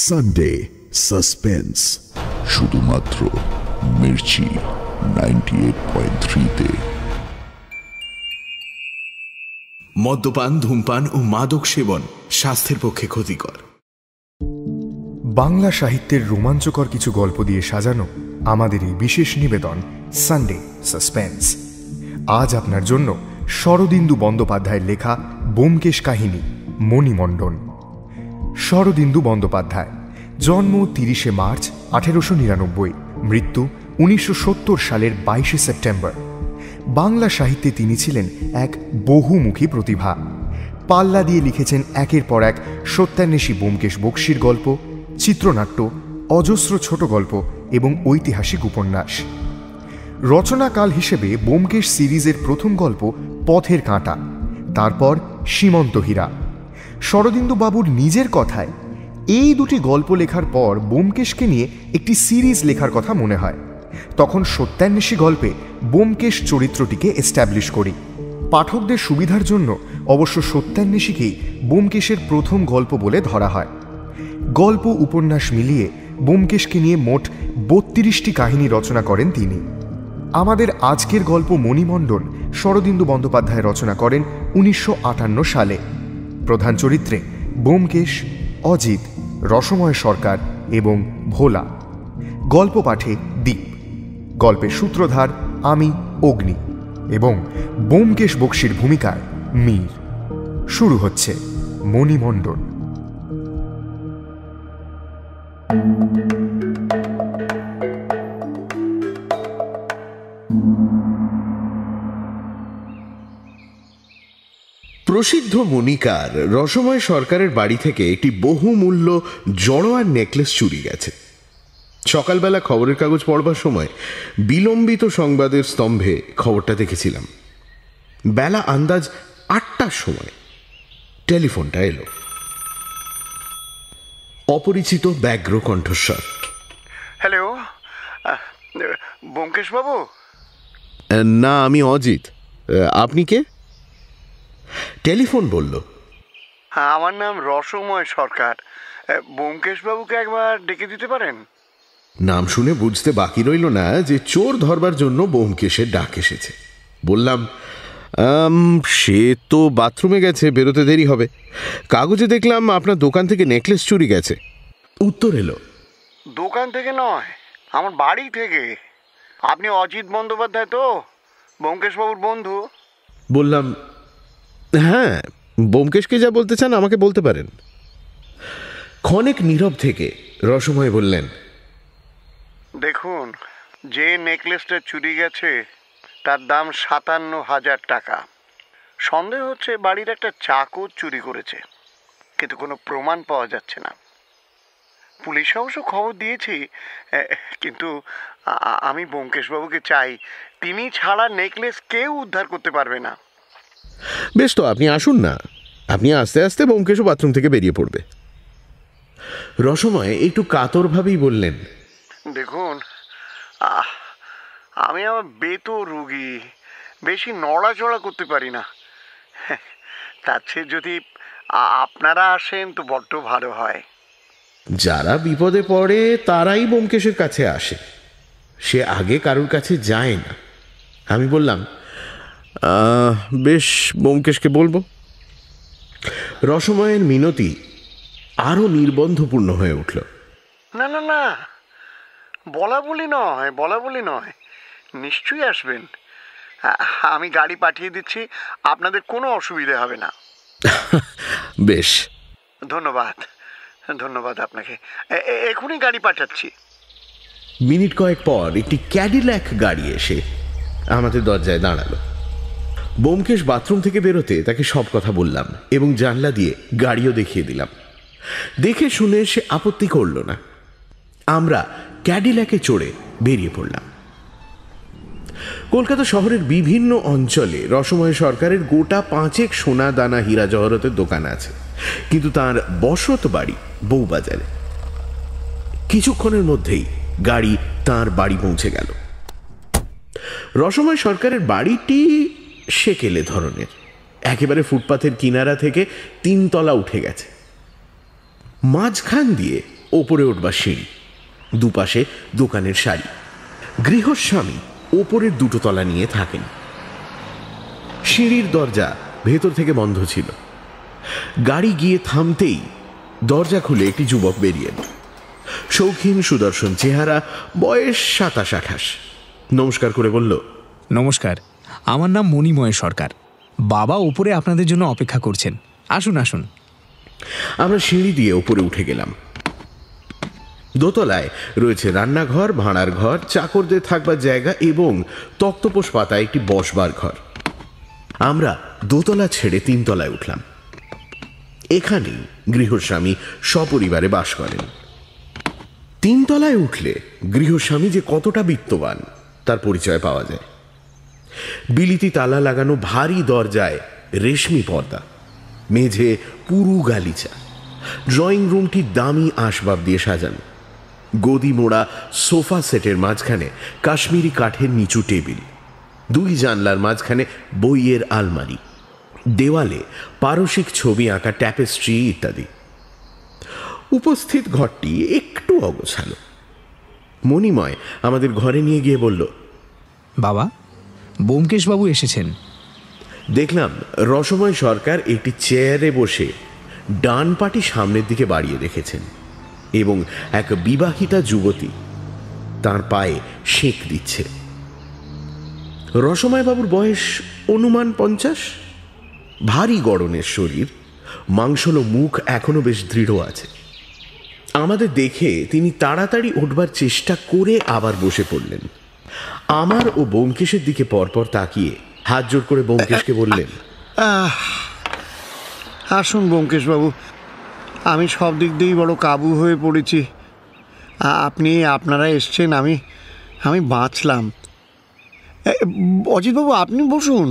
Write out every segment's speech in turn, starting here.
Sunday suspense, শুধুমাত্র মির্চি 98.3-তে। মদ্যপান, ধূমপান ও মাদক সেবন স্বাস্থ্যের পক্ষে ক্ষতিকর। বাংলা সাহিত্যের রোমাঞ্চকর কিছু গল্প দিয়ে সাজানো আমাদের এই বিশেষ নিবেদন সানডে সাসপেন্স। আজ আপনার জন্য শরদিন্দু বন্দ্যোপাধ্যায়ের লেখা ব্যোমকেশ কাহিনী মণিমণ্ডন। শরদিন্দু বন্দ্যোপাধ্যায়, জন্ম 30শে মার্চ 1899, মৃত্যু 1970 সালের 22শে সেপ্টেম্বর। বাংলা সাহিত্যে তিনি ছিলেন এক বহুমুখী প্রতিভা। পাল্লা দিয়ে লিখেছেন একের পর এক সত্যান্বেষী ব্যোমকেশ বক্সীর গল্প, চিত্রনাট্য, অজস্র ছোট গল্প এবং ঐতিহাসিক উপন্যাস। রচনাকাল হিসেবে ব্যোমকেশ সিরিজের প্রথম গল্প পথের কাঁটা, তারপর সীমন্ত হীরা। শরদিন্দু বাবুর নিজের কথায়, এই দুটি গল্প লেখার পর ব্যোমকেশকে নিয়ে একটি সিরিজ লেখার কথা মনে হয়। তখন সত্যান্বেষী গল্পে ব্যোমকেশ চরিত্রটিকে এস্টাবলিশ করি। পাঠকদের সুবিধার জন্য অবশ্য সত্যান্বেষীকেই ব্যোমকেশের প্রথম গল্প বলে ধরা হয়। গল্প উপন্যাস মিলিয়ে ব্যোমকেশকে নিয়ে মোট 32টি কাহিনী রচনা করেন তিনি। আমাদের আজকের গল্প মণিমণ্ডন শরদিন্দু বন্দ্যোপাধ্যায় রচনা করেন 1958 সালে। প্রধান চরিত্রে ব্যোমকেশ, অজিত, রসময় সরকার এবং ভোলা। গল্প পাঠে দীপ, গল্পের সূত্রধার আমি অগ্নি এবং ব্যোমকেশ বক্সীর ভূমিকায় মীর। শুরু হচ্ছে মণিমণ্ডন। প্রসিদ্ধ মণিকার রসময় সরকারের বাড়ি থেকে একটি বহুমূল্য জড়োয়ার নেকলেস চুরি গেছে। সকালবেলা খবরের কাগজ পড়বার সময় বিলম্বিত সংবাদের স্তম্ভে খবরটা দেখেছিলাম। বেলা আন্দাজ 8টার সময় টেলিফোনটা এলো। অপরিচিত ব্যগ্র কণ্ঠস্বর। হ্যালো, ব্যোমকেশ বাবু? না, আমি অজিত। আপনি কে? টেলিফোন বলল। হ্যাঁ, আমার নাম রসময় সরকার। ব্যোমকেশ বাবুকে একবার ডেকে দিতে পারেন? নাম শুনে বুঝতে বাকি রইল না যে চোর ধরবার জন্য ব্যোমকেশের ডাক এসেছে। বললাম, সে তো বাথরুমে গেছে, বেরোতে দেরি হবে। কাগজে দেখলাম আপনার দোকান থেকে নেকলেস চুরি গেছে। উত্তর এলো, দোকান থেকে নয়, আমার বাড়ি থেকে। আপনি অজিত বন্দ্যোপাধ্যায় তো, ব্যোমকেশ বাবুর বন্ধু? বললাম, হ্যাঁ, ব্যোমকেশকে যা বলতে চান আমাকে বলতে পারেন। ক্ষণেক নীরব থেকে রসময় বললেন, দেখুন, যে নেকলেসটা চুরি গেছে তার দাম 57,000 টাকা। সন্দেহ হচ্ছে বাড়ির একটা চাকর চুরি করেছে, কিন্তু কোনো প্রমাণ পাওয়া যাচ্ছে না। পুলিশ অবশ্য খবর দিয়েছি, কিন্তু আমি ব্যোমকেশবাবুকে চাই। তিনি ছাড়া নেকলেস কেউ উদ্ধার করতে পারবে না। বেশ, তো আপনি আসুন না। আপনি আস্তে আস্তে ব্যোমকেশও বাথরুম থেকে বেরিয়ে পড়বে। রসময় একটু কাতরভাবেই বললেন, দেখুন, আমি আমার বেতো রুগী, বেশি নড়াচড়া করতে পারি না। তার চেয়ে যদি আপনারা আসেন তো বড্ড ভালো হয়। যারা বিপদে পড়ে তারাই ব্যোমকেশের কাছে আসে, সে আগে কারোর কাছে যায় না। আমি বললাম, বেশ, ব্যোমকেশকে বলবো। রসময়ের মিনতি আরো নির্বন্ধপূর্ণ হয়ে উঠল। না না না, বলা বলি নয়, নিশ্চয়ই আসবেন। আমি গাড়ি পাঠিয়ে দিচ্ছি, আপনাদের কোনো অসুবিধা হবে না। বেশ, ধন্যবাদ আপনাকে। এখনই গাড়ি পাঠাচ্ছি। মিনিট কয়েক পর একটি ক্যাডিল্যাক গাড়ি এসে আমাদের দরজায় দাঁড়ালো। ব্যোমকেশ বাথরুম থেকে বেরোতে তাকে সব কথা বললাম এবং জানলা দিয়ে গাড়িও দেখিয়ে দিলাম। দেখে শুনে সে আপত্তি করল না। আমরা ক্যাডিল্যাকে চড়ে বেরিয়ে পড়লাম। কলকাতা শহরের বিভিন্ন অঞ্চলে রসময় সরকারের গোটা 5 সোনা দানা হীরা জহরতের দোকান আছে, কিন্তু তার বসত বাড়ি বউবাজারে। কিছুক্ষণের মধ্যেই গাড়ি তার বাড়ি পৌঁছে গেল। রসময় সরকারের বাড়িটি সেকেলে ধরনের, একেবারে ফুটপাথের কিনারা থেকে 3 তলা উঠে গেছে। মাঝখান দিয়ে ওপরে উঠবার সিঁড়ি, দুপাশে দোকানের সারি। গৃহস্বামী ওপরের দুটো তলা নিয়ে থাকেন। সিঁড়ির দরজা ভেতর থেকে বন্ধ ছিল। গাড়ি গিয়ে থামতেই দরজা খুলে একটি যুবক বেরিয়ে এল। শৌখিন সুদর্শন চেহারা, বয়স 27-28। নমস্কার করে বলল, নমস্কার, আমার নাম মণিময় সরকার। বাবা ওপরে আপনাদের জন্য অপেক্ষা করছেন, আসুন আসুন। আমরা সিঁড়ি দিয়ে ওপরে উঠে গেলাম। দোতলায় রয়েছে রান্নাঘর, ভাঁড়ার ঘর, চাকরদের থাকবার জায়গা এবং তক্তপোষ পাতা একটি বসবার ঘর। আমরা দোতলা ছেড়ে 3 তলায় উঠলাম। এখানেই গৃহস্বামী সপরিবারে বাস করেন। 3 তলায় উঠলে গৃহস্বামী যে কতটা বিত্তবান তার পরিচয় পাওয়া যায়। বিলিতি তালা লাগানো ভারী দরজায় রেশমি পর্দা, মেঝে পুরু গালিচা, ড্রয়িং রুমটি দামি আসবাব দিয়ে সাজানো। গদি মোড়া সোফা সেটের মাঝখানে কাশ্মীরি কাঠের নিচু টেবিল, 2 জানলার মাঝখানে বইয়ের আলমারি, দেওয়ালে পারসিক ছবি আঁকা ট্যাপেস্ট্রি ইত্যাদি। উপস্থিত ঘরটি একটু অগোছালো। মণিময় আমাদের ঘরে নিয়ে গিয়ে বলল, বাবা, ব্যোমকেশবাবু এসেছেন। দেখলাম রসময় সরকার একটি চেয়ারে বসে ডান পাটি সামনের দিকে বাড়িয়ে রেখেছেন এবং এক বিবাহিতা যুবতী তার পায়ে সেঁক দিচ্ছে। রসময়বাবুর বয়স অনুমান 50। ভারী গড়নের শরীর, মাংসলো মুখ এখনো বেশ দৃঢ় আছে। আমাদের দেখে তিনি তাড়াতাড়ি উঠবার চেষ্টা করে আবার বসে পড়লেন। আমার ও ব্যোমকেশের দিকে পরপর তাকিয়ে হাত জোড় করে ব্যোমকেশকে বললেন, আসুন ব্যোমকেশবাবু, আমি সব দিক দিয়েই বড় কাবু হয়ে পড়েছি। আপনারা এসছেন, আমি বাঁচলাম। অজিতবাবু, আপনি বসুন।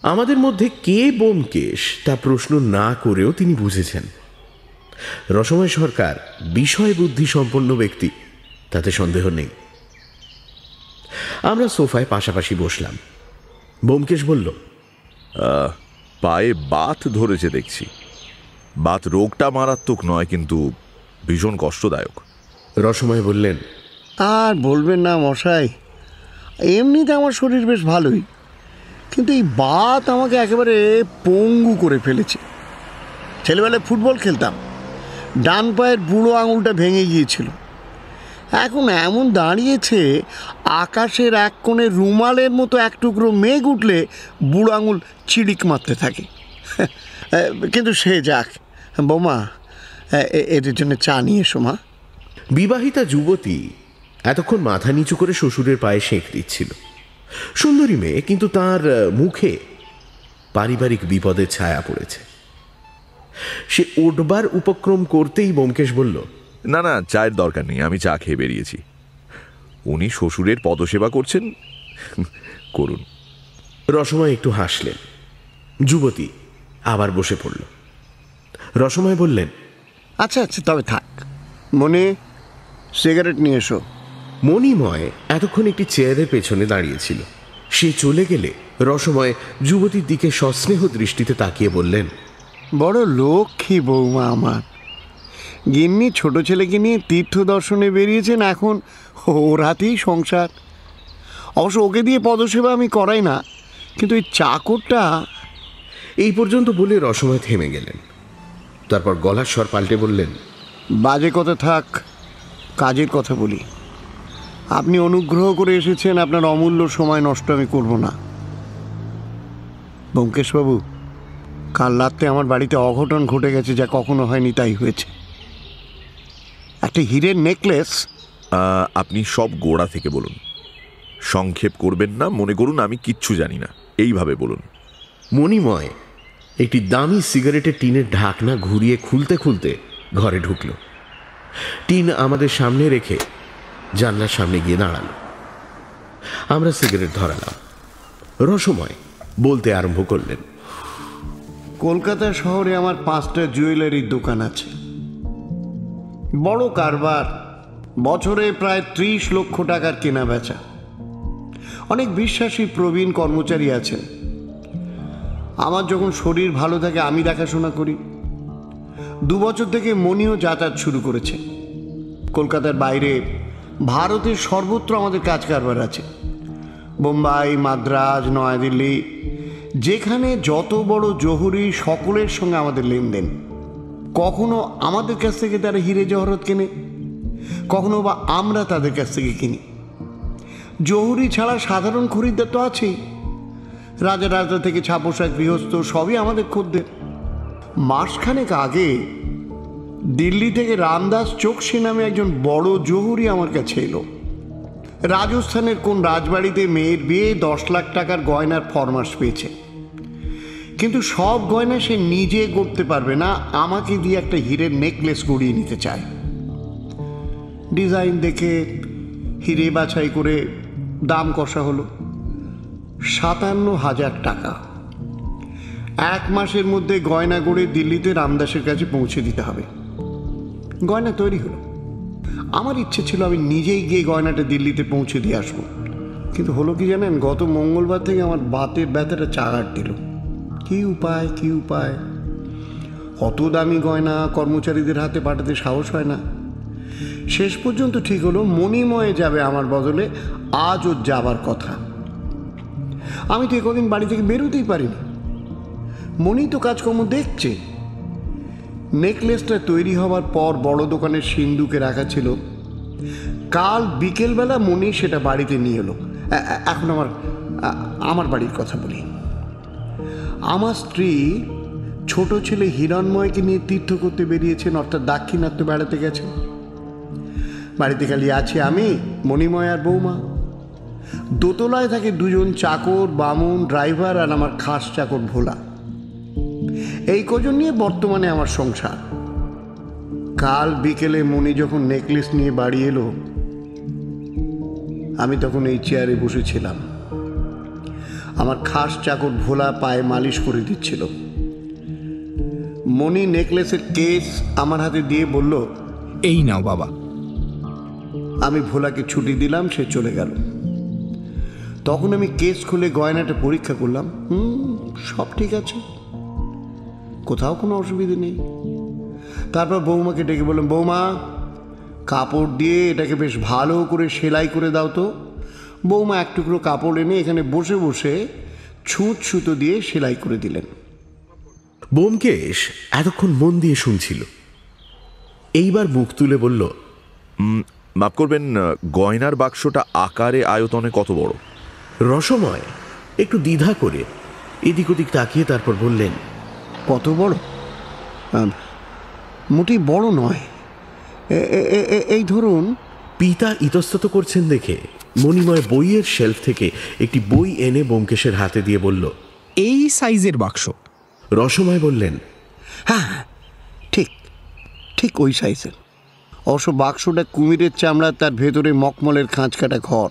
আমাদের মধ্যে কে ব্যোমকেশ তা প্রশ্ন না করেও তিনি বুঝেছেন রসময় সরকার বিষয় বুদ্ধি সম্পন্ন ব্যক্তি, তাতে সন্দেহ নেই। আমরা সোফায় পাশাপাশি বসলাম। ব্যোমকেশ বলল, পায়ে বাত ধরেছে দেখছি। বাত রোগটা মারাত্মক নয়, কিন্তু ভীষণ কষ্টদায়ক। রসময় বললেন, আর বলবেন না মশাই, এমনিতে আমার শরীর বেশ ভালোই, কিন্তু এই বাত আমাকে একেবারে পঙ্গু করে ফেলেছে। ছেলেবেলায় ফুটবল খেলতাম, ডান পায়ের বুড়ো আঙুলটা ভেঙে গিয়েছিল। এখন এমন দাঁড়িয়েছে, আকাশের এক কোণে রুমালের মতো এক টুকরো মেঘ উঠলে বুড়ো আঙুল চিড়িক মারতে থাকে। কিন্তু সে যাক। বৌমা, এদের জন্য চা নিয়ে এসো মা। বিবাহিতা যুবতী এতক্ষণ মাথা নিচু করে শ্বশুরের পায়ে সেঁক দিচ্ছিল। সুন্দরী মেয়ে, কিন্তু তার মুখে পারিবারিক বিপদের ছায়া পড়েছে। সে উঠবার উপক্রম করতেই ব্যোমকেশ বলল, না না, চায়ের দরকার নেই, আমি চা খেয়ে বেরিয়েছি। উনি শ্বশুরের পদসেবা করছেন, করুন। রসময় একটু হাসলেন। যুবতী আবার বসে পড়ল। রসময় বললেন, আচ্ছা আচ্ছা, তবে থাক। মনে সিগারেট নিয়ে এসো। মণিময় এতক্ষণ একটি চেয়ারের পেছনে দাঁড়িয়েছিল। সে চলে গেলে রসময় যুবতীর দিকে সস্নেহ দৃষ্টিতে তাকিয়ে বললেন, বড় লক্ষ্মী বৌমা আমার। গিন্নি ছোট ছেলেকে নিয়ে তীর্থ দর্শনে বেরিয়েছেন, এখন ওর হাতেই সংসার। অবশ্য ওকে দিয়ে পদসেবা আমি করাই না, কিন্তু এই চাকরটা। এই পর্যন্ত বলে রসময় থেমে গেলেন। তারপর গলার স্বর পাল্টে বললেন, বাজে কথা থাক, কাজের কথা বলি। আপনি অনুগ্রহ করে এসেছেন, আপনার অমূল্য সময় নষ্ট আমি করব না। ব্যোমকেশবাবু, কাল রাত্রে আমার বাড়িতে অঘটন ঘটে গেছে, যা কখনো হয়নি তাই হয়েছে। একটা হীরের নেকলেস। আপনি সব গোড়া থেকে বলুন, সংক্ষেপ করবেন না। মনে করুন আমি কিচ্ছু জানি না, এইভাবে বলুন। মণিময় একটি দামি সিগারেটের টিনের ঢাকনা ঘুরিয়ে খুলতে খুলতে ঘরে ঢুকল। টিন আমাদের সামনে রেখে জানলার সামনে গিয়ে দাঁড়ালো। আমরা সিগারেট ধরালাম। রসময় বলতে আরম্ভ করলেন, কলকাতা শহরে আমার 5টা জুয়েলারির দোকান আছে। বড় কারবার, বছরে প্রায় 30 লক্ষ টাকার কেনা বেচা। অনেক বিশ্বাসী প্রবীণ কর্মচারী আছেন। আমার যখন শরীর ভালো থাকে আমি দেখাশোনা করি, 2 বছর থেকে মনিও যাতায়াত শুরু করেছে। কলকাতার বাইরে ভারতের সর্বত্র আমাদের কাজ কারবার আছে। বোম্বাই, মাদ্রাজ, নয়াদিল্লি, যেখানে যত বড় জহুরি সকলের সঙ্গে আমাদের লেনদেন। কখনো আমাদের কাছ থেকে তারা হিরে জহরত কেনে, কখনো বা আমরা তাদের কাছ থেকে কিনি। জহুরি ছাড়া সাধারণ খরিদ্দার তো আছেই। রাজা রাজা থেকে ছাপোষা, গৃহস্থ সবই আমাদের খদ্দের। মাসখানেক আগে দিল্লি থেকে রামদাস চোকসি নামে একজন বড় জহুরি আমার কাছে এলো। রাজস্থানের কোন রাজবাড়িতে মেয়ের বিয়ে 10 লাখ টাকার গয়নার ফরমাশ পেয়েছে, কিন্তু সব গয়না সে নিজে গড়তে পারবে না, আমাকে দিয়ে একটা হীরের নেকলেস গড়িয়ে নিতে চায়। ডিজাইন দেখে হিরে বাছাই করে দাম কষা হলো 57,000 টাকা। 1 মাসের মধ্যে গয়না গড়ে দিল্লিতে রামদাসের কাছে পৌঁছে দিতে হবে। গয়না তৈরি হলো। আমার ইচ্ছে ছিল আমি নিজেই গিয়ে গয়নাটা দিল্লিতে পৌঁছে দিয়ে আসবো, কিন্তু হলো কি জানেন, গত মঙ্গলবার থেকে আমার বাতের ব্যথাটা চাগার দিল। কি উপায়? অত দামি গয়না কর্মচারীদের হাতে পাঠাতে সাহস হয় না। শেষ পর্যন্ত ঠিক হলো মণিময়ে যাবে আমার বদলে। আজ ওর যাবার কথা। আমি তো একদিন বাড়ি থেকে বেরোতেই পারিনি। মণি তো কাজকর্ম দেখছে। নেকলেসটা তৈরি হওয়ার পর বড় দোকানের সিন্ধুকে রাখা ছিল। কাল বিকেলবেলা মণি সেটা বাড়িতে নিয়ে এলো। এখন আমার বাড়ির কথা বলি। আমার স্ত্রী ছোট ছেলে হিরণময়কে নিয়ে তীর্থ করতে বেরিয়েছেন, অর্থাৎ দাক্ষিণাত্য বেড়াতে গেছেন। বাড়িতে খালি আছি আমি, মণিময় আর বৌমা। দোতলায় থাকে 2 জন চাকর, বামুন, ড্রাইভার আর আমার খাস চাকর ভোলা। এই কজন নিয়ে বর্তমানে আমার সংসার। কাল বিকেলে মণি যখন নেকলেস নিয়ে বাড়ি এলো, আমি তখন এই চেয়ারে বসেছিলাম। আমার খাস চাকর ভোলা পায়ে মালিশ করে দিচ্ছিল। মণি নেকলেসের কেস আমার হাতে দিয়ে বলল, এই নাও বাবা। আমি ভোলাকে ছুটি দিলাম, সে চলে গেল। তখন আমি কেস খুলে গয়নাটা পরীক্ষা করলাম। সব ঠিক আছে, কোথাও কোনো অসুবিধে নেই। তারপর বৌমাকে ডেকে বললাম, বৌমা কাপড় দিয়ে এটাকে বেশ ভালো করে সেলাই করে দাও তো। বৌমা 1 টুকরো কাপড় এনে এখানে বসে বসে ছুঁচ সুতো দিয়ে সেলাই করে দিলেন। ব্যোমকেশ এতক্ষণ মন দিয়ে শুনছিল। এইবার মুখ তুলে বলল, মাফ করবেন, গয়নার বাক্সটা আকারে আয়তনে কত বড়? রসময় একটু দ্বিধা করে এদিক ওদিক তাকিয়ে তারপর বললেন, কত বড়? মোটেই বড় নয়। এই ধরুন। পিতা ইতস্তত করছেন দেখে মণিময় বইয়ের শেলফ থেকে একটি বই এনে ব্যোমকেশের হাতে দিয়ে বলল, এই সাইজের বাক্স? রসময় বললেন, হ্যাঁ, ঠিক ওই সাইজের। অবশ্য বাক্সটা কুমিরের চামড়া, তার ভেতরে মকমলের খাঁজ কাটা ঘর।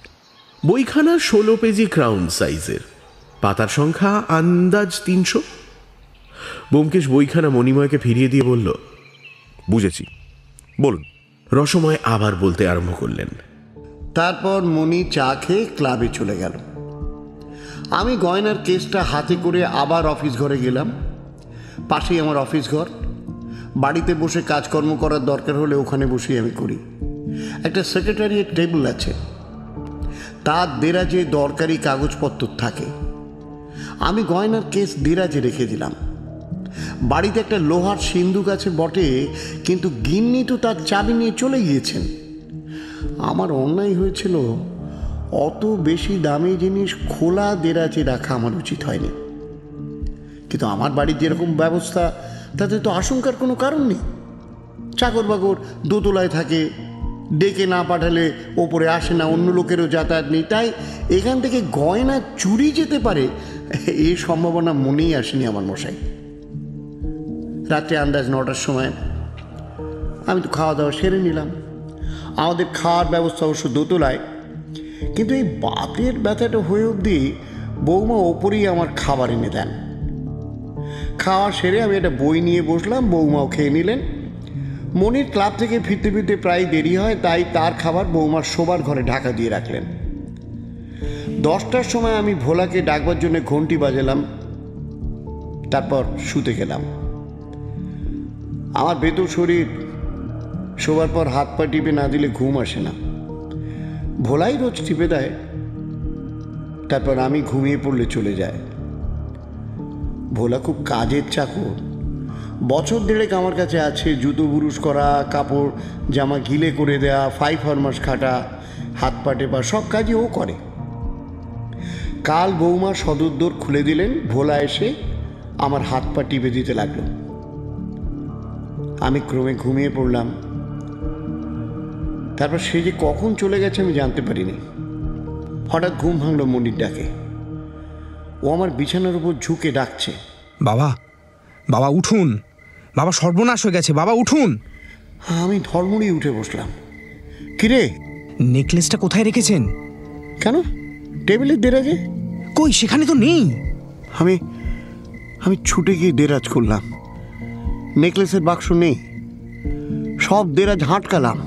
বইখানা 16 পেজি ক্রাউন সাইজের, পাতার সংখ্যা আন্দাজ 300। ব্যোমকেশ বইখানা মণিময়কে ফিরিয়ে দিয়ে বলল, বুঝেছি, বলুন। রসময় আবার বলতে আরম্ভ করলেন। তারপর মণি চা খেয়ে ক্লাবে চলে গেল। আমি গয়নার কেসটা হাতে করে আবার অফিস ঘরে গেলাম। পাশেই আমার অফিস ঘর। বাড়িতে বসে কাজকর্ম করার দরকার হলে ওখানে বসেই আমি করি। একটা সেক্রেটারিয়েট টেবিল আছে, তার দেরাজে দরকারি কাগজপত্র থাকে। আমি গয়নার কেস দেরাজে রেখে দিলাম। বাড়িতে একটা লোহার সিন্দুক আছে বটে, কিন্তু গিন্নি তো তার চাবি নিয়ে চলে গিয়েছেন। আমার অন্যায় হয়েছিল, অত বেশি দামি জিনিস খোলা দেরাজে রাখা আমার উচিত হয়নি। কিন্তু আমার বাড়ির যেরকম ব্যবস্থা, তাতে তো আশঙ্কার কোনো কারণ নেই। চাকর বাকর দোতলায় থাকে, ডেকে না পাঠালে ওপরে আসে না, অন্য লোকেরও যাতায়াত নেই। তাই এখান থেকে গয়না চুরি যেতে পারে এই সম্ভাবনা মনেই আসেনি আমার মশাই। রাত্রে আন্দাজ 9টার সময় আমি তো খাওয়া দাওয়া সেরে নিলাম। আমাদের খাওয়ার ব্যবস্থা অবশ্য দোতলায়, কিন্তু এই বাতের ব্যথাটা হয়ে অবধি বৌমা ওপরেই আমার খাবার এনে দেন। খাওয়া সেরে আমি একটা বই নিয়ে বসলাম, বৌমাও খেয়ে নিলেন। মনির ক্লাব থেকে ফিরতে ফিরতে প্রায় দেরি হয়, তাই তার খাবার বৌমার শোবার ঘরে ঢাকা দিয়ে রাখলেন। 10টার সময় আমি ভোলাকে ডাকবার জন্য ঘন্টি বাজালাম, তারপর শুতে গেলাম। আমার ভেতর শরীর শোবার পর হাত পা টিপে না দিলে ঘুম আসে না। ভোলাই রোজ টিপে দেয়, তারপর আমি ঘুমিয়ে পড়লে চলে যায়। ভোলা খুব কাজের চাকর, বছর দেড়েক আমার কাছে আছে। জুতো বুরুশ করা, কাপড় জামা গিলে করে দেয়া, 5 ফরমাস খাটা, হাত পা টেপা, সব কাজই ও করে। কাল বৌমা সদর দোর খুলে দিলেন, ভোলা এসে আমার হাত পা টিপে দিতে লাগলো। আমি ক্রমে ঘুমিয়ে পড়লাম। তারপর সে যে কখন চলে গেছে আমি জানতে পারিনি। হঠাৎ ঘুম ভাঙল মনির ডাকে। ও আমার বিছানার উপর ঝুঁকে ডাকছে, বাবা, বাবা উঠুন, বাবা সর্বনাশ হয়ে গেছে, বাবা উঠুন। আমি ধর্মড়ি উঠে বসলাম। কিরে, নেকলেসটা কোথায় রেখেছেন? কেন? টেবিলের দেরাজে। কই, সেখানে তো নেই। আমি ছুটে গিয়ে দেরাজ করলাম, নেকলেসের বাক্স নেই। সব দেরাজ হাঁটকালাম,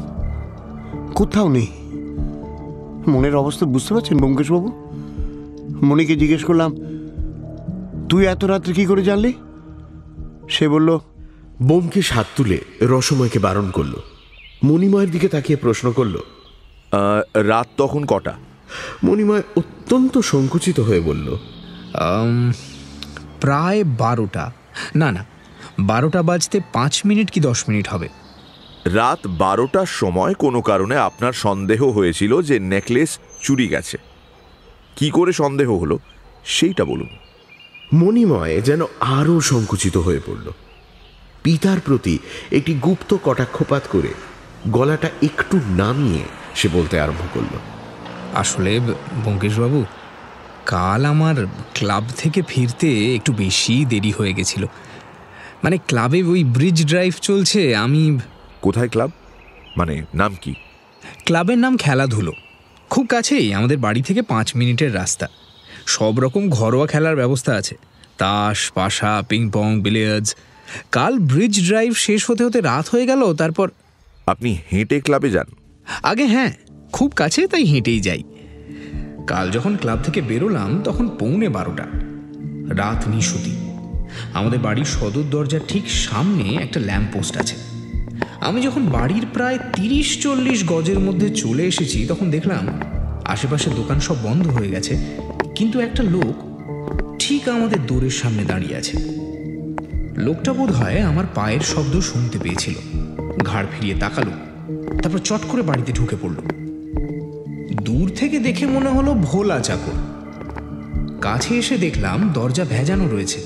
কোথাও নেই। মনের অবস্থা বুঝতে পারছেন ব্যোমকেশবাবু? মনিকে জিজ্ঞেস করলাম, তুই এত রাত্রে কি করে জানলি? সে বলল, ব্যোমকেশ হাত তুলে রসময়কে বারণ করল। মণিময়ের দিকে তাকিয়ে প্রশ্ন করল, রাত তখন কটা? মণিময় অত্যন্ত সংকুচিত হয়ে বলল, প্রায় 12টা। না, 12টা বাজতে 5 মিনিট কি 10 মিনিট হবে। রাত 12টার সময় কোনো কারণে আপনার সন্দেহ হয়েছিল যে নেকলেস চুরি গেছে। কি করে সন্দেহ হলো সেইটা বলুন। মণিময় যেন আরও সংকুচিত হয়ে পড়ল। পিতার প্রতি একটি গুপ্ত কটাক্ষপাত করে গলাটা একটু নামিয়ে সে বলতে আরম্ভ করল, আসলে ব্যোমকেশবাবু, কাল আমার ক্লাব থেকে ফিরতে একটু বেশি দেরি হয়ে গেছিল। মানে ক্লাবে ওই ব্রিজ ড্রাইভ চলছে। আমি কোথায় ক্লাব? মানে নাম কি? ক্লাবের নাম খেলাধুলো। খুব কাছেই, আমাদের বাড়ি থেকে 5 মিনিটের রাস্তা। সব রকম ঘরোয়া খেলার ব্যবস্থা আছে, তাস, পাশা, পিং পং, বিলিয়ার্ডস। কাল ব্রিজ ড্রাইভ শেষ হতে হতে রাত হয়ে গেল। তারপর আপনি হেঁটে ক্লাবে যান? আগে হ্যাঁ, খুব কাছে, তাই হেঁটেই যাই। কাল যখন ক্লাব থেকে বেরোলাম তখন 11:15। রাত নিশুতি। আমাদের বাড়ির সদর দরজার ঠিক সামনে একটা ল্যাম্প পোস্ট আছে। আমি যখন বাড়ির প্রায় 30-40 গজের মধ্যে চলে এসেছি তখন দেখলাম আশেপাশে দোকান সব বন্ধ হয়ে গেছে, কিন্তু একটা লোক ঠিক আমাদের দোরের সামনে দাঁড়িয়ে আছে। লোকটা বোধ হয় আমার পায়ের শব্দ শুনতে পেয়েছিল, ঘাড় ফিরিয়ে তাকালো, তারপর চট করে বাড়িতে ঢুকে পড়ল। দূর থেকে দেখে মনে হলো ভোলা চাকর। কাছে এসে দেখলাম দরজা ভেজানো রয়েছে।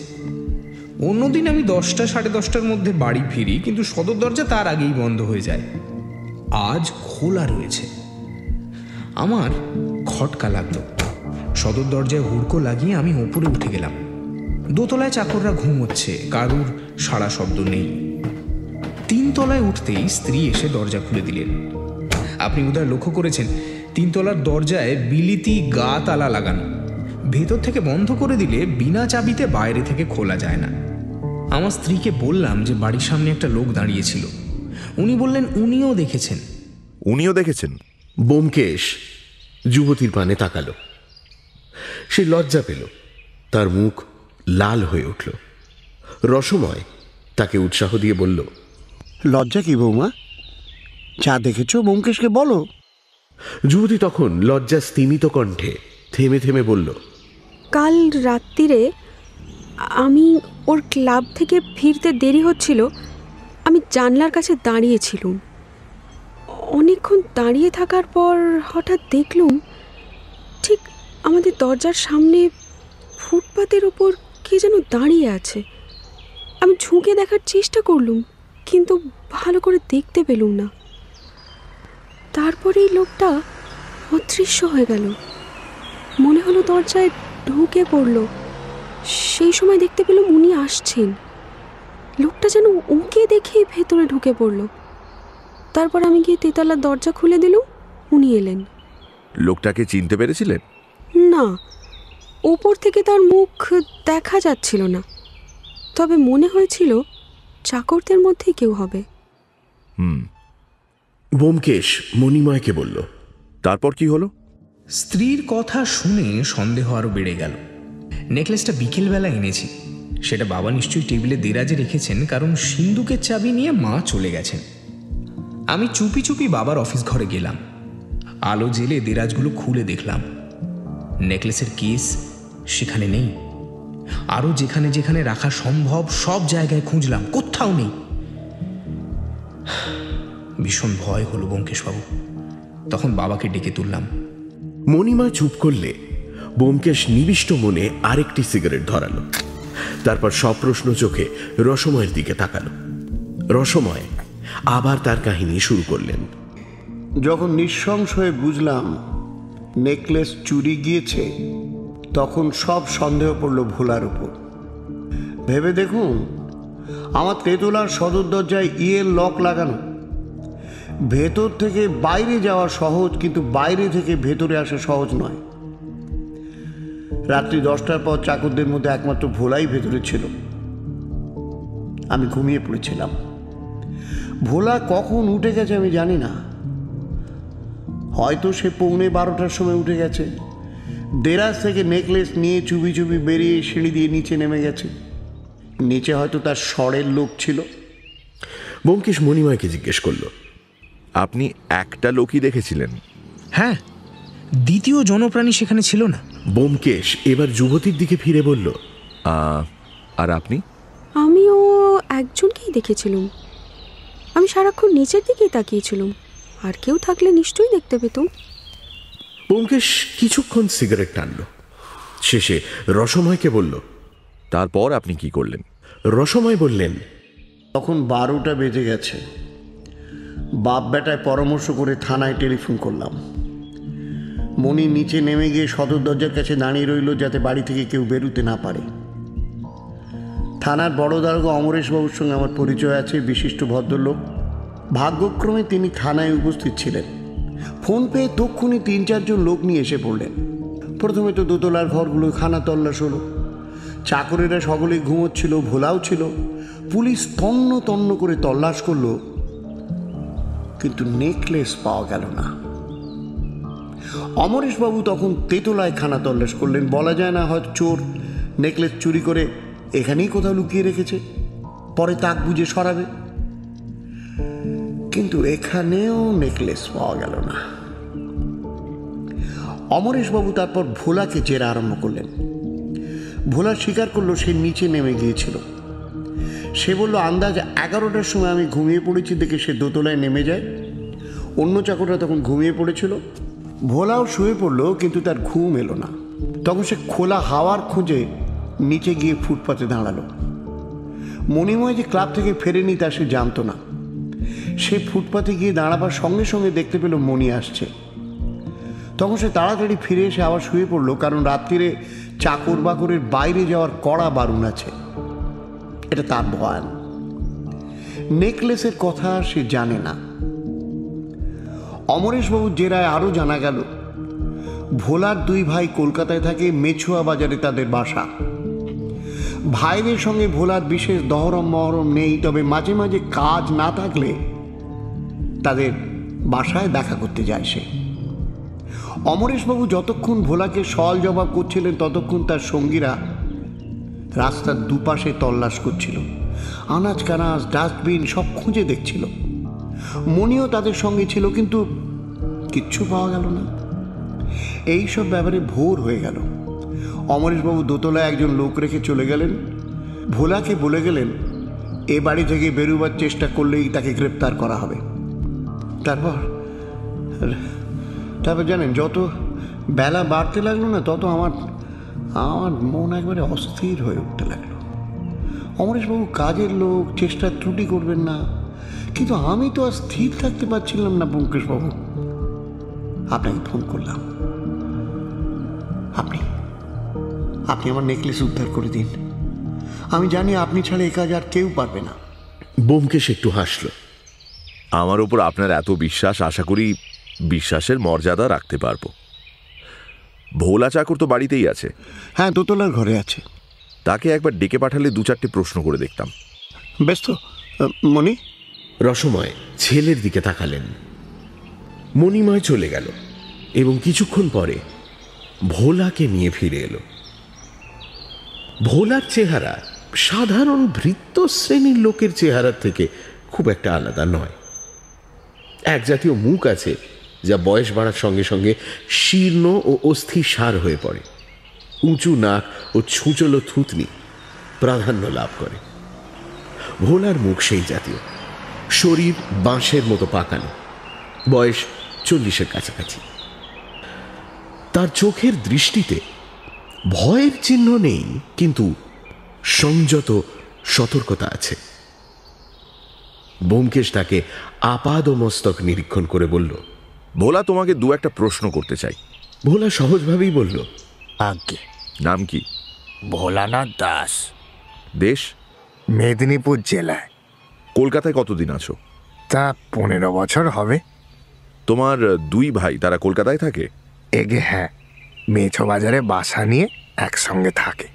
অন্যদিন আমি 10টা সাড়ে 10টার মধ্যে বাড়ি ফিরি, কিন্তু সদর দরজা তার আগেই বন্ধ হয়ে যায়। আজ খোলা রয়েছে। আমার খটকা লাগলো। সদর দরজায় হুড়কো লাগিয়ে আমি ওপরে উঠে গেলাম। দোতলায় চাকররা ঘুমোচ্ছে, কারুর সাড়া শব্দ নেই। 3 তলায় উঠতেই স্ত্রী এসে দরজা খুলে দিলেন। আপনি বোধহয় লক্ষ্য করেছেন 3 তলার দরজায় বিলিতি গা তালা লাগানো। ভেতর থেকে বন্ধ করে দিলে বিনা চাবিতে বাইরে থেকে খোলা যায় না। আমার স্ত্রীকে বললাম যে বাড়ির সামনে একটা লোক দাঁড়িয়েছিল। উনি বললেন উনিও দেখেছেন। উনিও দেখেছেন? ব্যোমকেশ যুবতীর পানে তাকালো। সে লজ্জা পেল, তার মুখ লাল হয়ে উঠল। রসময় তাকে উৎসাহ দিয়ে বলল, লজ্জা কি বৌমা? যা দেখেছো ব্যোমকেশকে বলো। যুবতী তখন লজ্জা স্তিমিত কণ্ঠে থেমে থেমে বলল, কাল রাত্রিরে আমি ওর ক্লাব থেকে ফিরতে দেরি হচ্ছিল, আমি জানলার কাছে দাঁড়িয়েছিলুম। অনেকক্ষণ দাঁড়িয়ে থাকার পর হঠাৎ দেখলুম ঠিক আমাদের দরজার সামনে ফুটপাতের ওপর কে যেন দাঁড়িয়ে আছে। আমি ঝুঁকে দেখার চেষ্টা করলুম, কিন্তু ভালো করে দেখতে পেলুম না। তারপরেই লোকটা অদৃশ্য হয়ে গেল। মনে হলো দরজায় ঢুকে পড়ল। সেই সময় দেখতে পেলাম উনি আসছেন। লোকটা যেন ওকে দেখে ভেতরে ঢুকে পড়ল। তারপর আমি গিয়ে তেতলার দরজা খুলে দিলুম, উনি এলেন। লোকটাকে চিনতে পেরেছিলেন? না, ওপর থেকে তার মুখ দেখা যাচ্ছিল না, তবে মনে হয়েছিল চাকরদের মধ্যে কেউ হবে। ব্যোমকেশ মণিময়কে বলল, তারপর কি হলো? স্ত্রীর কথা শুনে সন্দেহ আরো বেড়ে গেল। নেকলেসটা বিকেলবেলা এনেছি, সেটা বাবা নিশ্চয়ই টেবিলে দেরাজে রেখেছেন, কারণ সিন্ধুকের চাবি নিয়ে মা চলে গেছেন। আমি চুপি চুপি বাবার অফিস ঘরে গেলাম। আলো জেলে দেরাজগুলো খুলে দেখলাম। নেকলেসের কেস সেখানে নেই। আরও যেখানে যেখানে রাখা সম্ভব সব জায়গায় খুঁজলাম, কোথাও নেই। ভীষণ ভয় হলো ব্যোমকেশবাবু। তখন বাবাকে ডেকে তুললাম। মণিমা চুপ করলে ব্যোমকেশ নিবিষ্ট মনে আরেকটি সিগারেট ধরালো। তারপর সপ্রশ্ন চোখে রসময়ের দিকে তাকালো। রসময় আবার তার কাহিনী শুরু করলেন। যখন নিঃসংশ হয়ে বুঝলাম নেকলেস চুরি গিয়েছে, তখন সব সন্দেহ পড়ল ভোলার উপর। ভেবে দেখুন, আমার তেতলার সদর দরজায় ইয়ের লক লাগানো। ভেতর থেকে বাইরে যাওয়া সহজ, কিন্তু বাইরে থেকে ভেতরে আসা সহজ নয়। রাত্রি 10টার পর চাকরদের মধ্যে একমাত্র ভোলাই ভেতরে ছিল। আমি ঘুমিয়ে পড়েছিলাম। ভোলা কখন উঠে গেছে আমি জানি না। হয়তো সে 12:15টার সময় উঠে গেছে। দেরাজ থেকে নেকলেস নিয়ে চুপি চুপি বেরিয়ে সিঁড়ি দিয়ে নিচে নেমে গেছে। নিচে হয়তো তার স্বরের লোক ছিল। ব্যোমকেশ মণিমাকে জিজ্ঞেস করল, আপনি একটা লোকই দেখেছিলেন? হ্যাঁ, দ্বিতীয় জনপ্রাণী সেখানে ছিল না। ব্যোমকেশ এবার যুবতীর দিকে ফিরে বলল, আর আপনি? আমিও একজনকেই দেখেছিলাম। আমি সারাক্ষণ নিচের দিকেই তাকিয়েছিলাম। আর কেউ থাকলে নিশ্চয়ই দেখতে পেতাম। ব্যোমকেশ কিছুক্ষণ সিগারেট টানল। শেষে রসময়কে বলল, তারপর আপনি কি করলেন? রসময় বললেন, তখন 12টা বেজে গেছে। বাপ বেটায় পরামর্শ করে থানায় টেলিফোন করলাম। মণি নিচে নেমে গিয়ে সদর দরজার কাছে দাঁড়িয়ে রইল, যাতে বাড়ি থেকে কেউ বেরোতে না পারে। থানার বড় দারোগা অমরেশবাবুর সঙ্গে আমার পরিচয় আছে, বিশিষ্ট ভদ্রলোক। ভাগ্যক্রমে তিনি থানায় উপস্থিত ছিলেন। ফোন পেয়ে তক্ষুনি 3-4 জন লোক নিয়ে এসে পড়লেন। প্রথমে তো দোতলার ঘরগুলো খানা তল্লাশ হলো। চাকরেরা সকলেই ঘুমোচ্ছিল, ভোলাও ছিল। পুলিশ তন্ন তন্ন করে তল্লাশ করলো, কিন্তু নেকলেস পাওয়া গেল না। অমরেশবাবু তখন তেতলায় খানা তল্লাশ করলেন। বলা যায় না, হয়তো চোর নেকলেস চুরি করে এখানেই কোথাও লুকিয়ে রেখেছে, পরে তাক বুঝে সরাবে। কিন্তু এখানেও নেকলেস পাওয়া গেল না। অমরেশবাবু তারপর ভোলাকে জেরা আরম্ভ করলেন। ভোলা স্বীকার করলো সে নিচে নেমে গিয়েছিল। সে বলল, আন্দাজ 11টার সময় আমি ঘুমিয়ে পড়েছি দেখে সে দোতলায় নেমে যায়। অন্য চাকররা তখন ঘুমিয়ে পড়েছিল। ভোলাও শুয়ে পড়লো, কিন্তু তার ঘুম এলো না। তখন সে খোলা হাওয়ার খোঁজে নিচে গিয়ে ফুটপাতে দাঁড়ালো। মণিময় যে ক্লাব থেকে ফেরেনি তা সে জানতো না। সে ফুটপাতে গিয়ে দাঁড়াবার সঙ্গে সঙ্গে দেখতে পেল মণি আসছে। তখন সে তাড়াতাড়ি ফিরে এসে আবার শুয়ে পড়লো, কারণ রাত্রিরে চাকর বাকরের বাইরে যাওয়ার কড়া বারণ আছে। এটা তার ভয়ান। নেকলেসের কথা সে জানে না। অমরেশবাবুর জেরায় আরও জানা গেল, ভোলার 2 ভাই কলকাতায় থাকে, মেছুয়া বাজারে তাদের বাসা। ভাইদের সঙ্গে ভোলার বিশেষ দহরম মহরম নেই, তবে মাঝে মাঝে কাজ না থাকলে তাদের বাসায় দেখা করতে যায় সে। অমরেশবাবু যতক্ষণ ভোলাকে সওয়াল জবাব করছিলেন, ততক্ষণ তার সঙ্গীরা রাস্তার দুপাশে তল্লাশ করছিল। আনাজ কানাজ, ডাস্টবিন সব খুঁজে দেখছিল। মণিও তাদের সঙ্গে ছিল, কিন্তু কিচ্ছু পাওয়া গেল না। এইসব ব্যাপারে ভোর হয়ে গেল। অমরেশবাবু দোতলায় একজন লোক রেখে চলে গেলেন। ভোলাকে বলে গেলেন, এ বাড়ি থেকে বেরোবার চেষ্টা করলেই তাকে গ্রেপ্তার করা হবে। তারপর জানেন, যত বেলা বাড়তে লাগলো না, তত আমার মন একবারে অস্থির হয়ে উঠতে লাগলো। অমরেশবাবু কাজের লোক, চেষ্টা ত্রুটি করবেন না, কিন্তু আমি তো আর স্থির থাকতে পারছিলাম না। ব্যোমকেশবাবু, আপনাকে ফোন করলাম। আপনি আমার নেকলেস উদ্ধার করে দিন। আমি জানি আপনি ছাড়া এই কাজ আর কেউ পারবে না। ব্যোমকেশ একটু হাসল। আমার উপর আপনার এত বিশ্বাস, আশা করি বিশ্বাসের মর্যাদা রাখতে পারবো। ভোলা চাকর তো বাড়িতেই আছে? হ্যাঁ, দোতলার ঘরে আছে। তাকে একবার ডেকে পাঠালে 2-4টে প্রশ্ন করে দেখতাম। বেশ তো, মণি? রসময় ছেলের দিকে তাকালেন। মণিময় চলে গেল এবং কিছুক্ষণ পরে ভোলাকে নিয়ে ফিরে এলো। ভোলার চেহারা সাধারণ ভৃত্য শ্রেণীর লোকের চেহারা থেকে খুব একটা আলাদা নয়। এক জাতীয় মুখ আছে যা বয়স বাড়ার সঙ্গে সঙ্গে শীর্ণ ও অস্থির সার হয়ে পড়ে। উঁচু নাক ও ছুঁচলো থুতনি প্রাধান্য লাভ করে। ভোলার মুখ সেই জাতীয়, শরীর বাঁশের মতো পাকানো, বয়স 40-এর কাছাকাছি। তার চোখের দৃষ্টিতে ভয়ের চিহ্ন নেই, কিন্তু সংযত সতর্কতা আছে। ব্যোমকেশ তাকে আপাদমস্তক নিরীক্ষণ করে বলল, ভোলা, তোমাকে দু একটা প্রশ্ন করতে চাই। ভোলা সহজভাবেই বলল, আজ্ঞে। নাম কি? ভোলানাথ দাস। দেশ? মেদিনীপুর জেলায়। কলকাতায় কতদিন আছো? তা 15 বছর হবে। তোমার দুই ভাই, তারা কলকাতায় থাকে? এগে হ্যাঁ, মেছো বাজারে বাসা নিয়ে একসঙ্গে থাকে।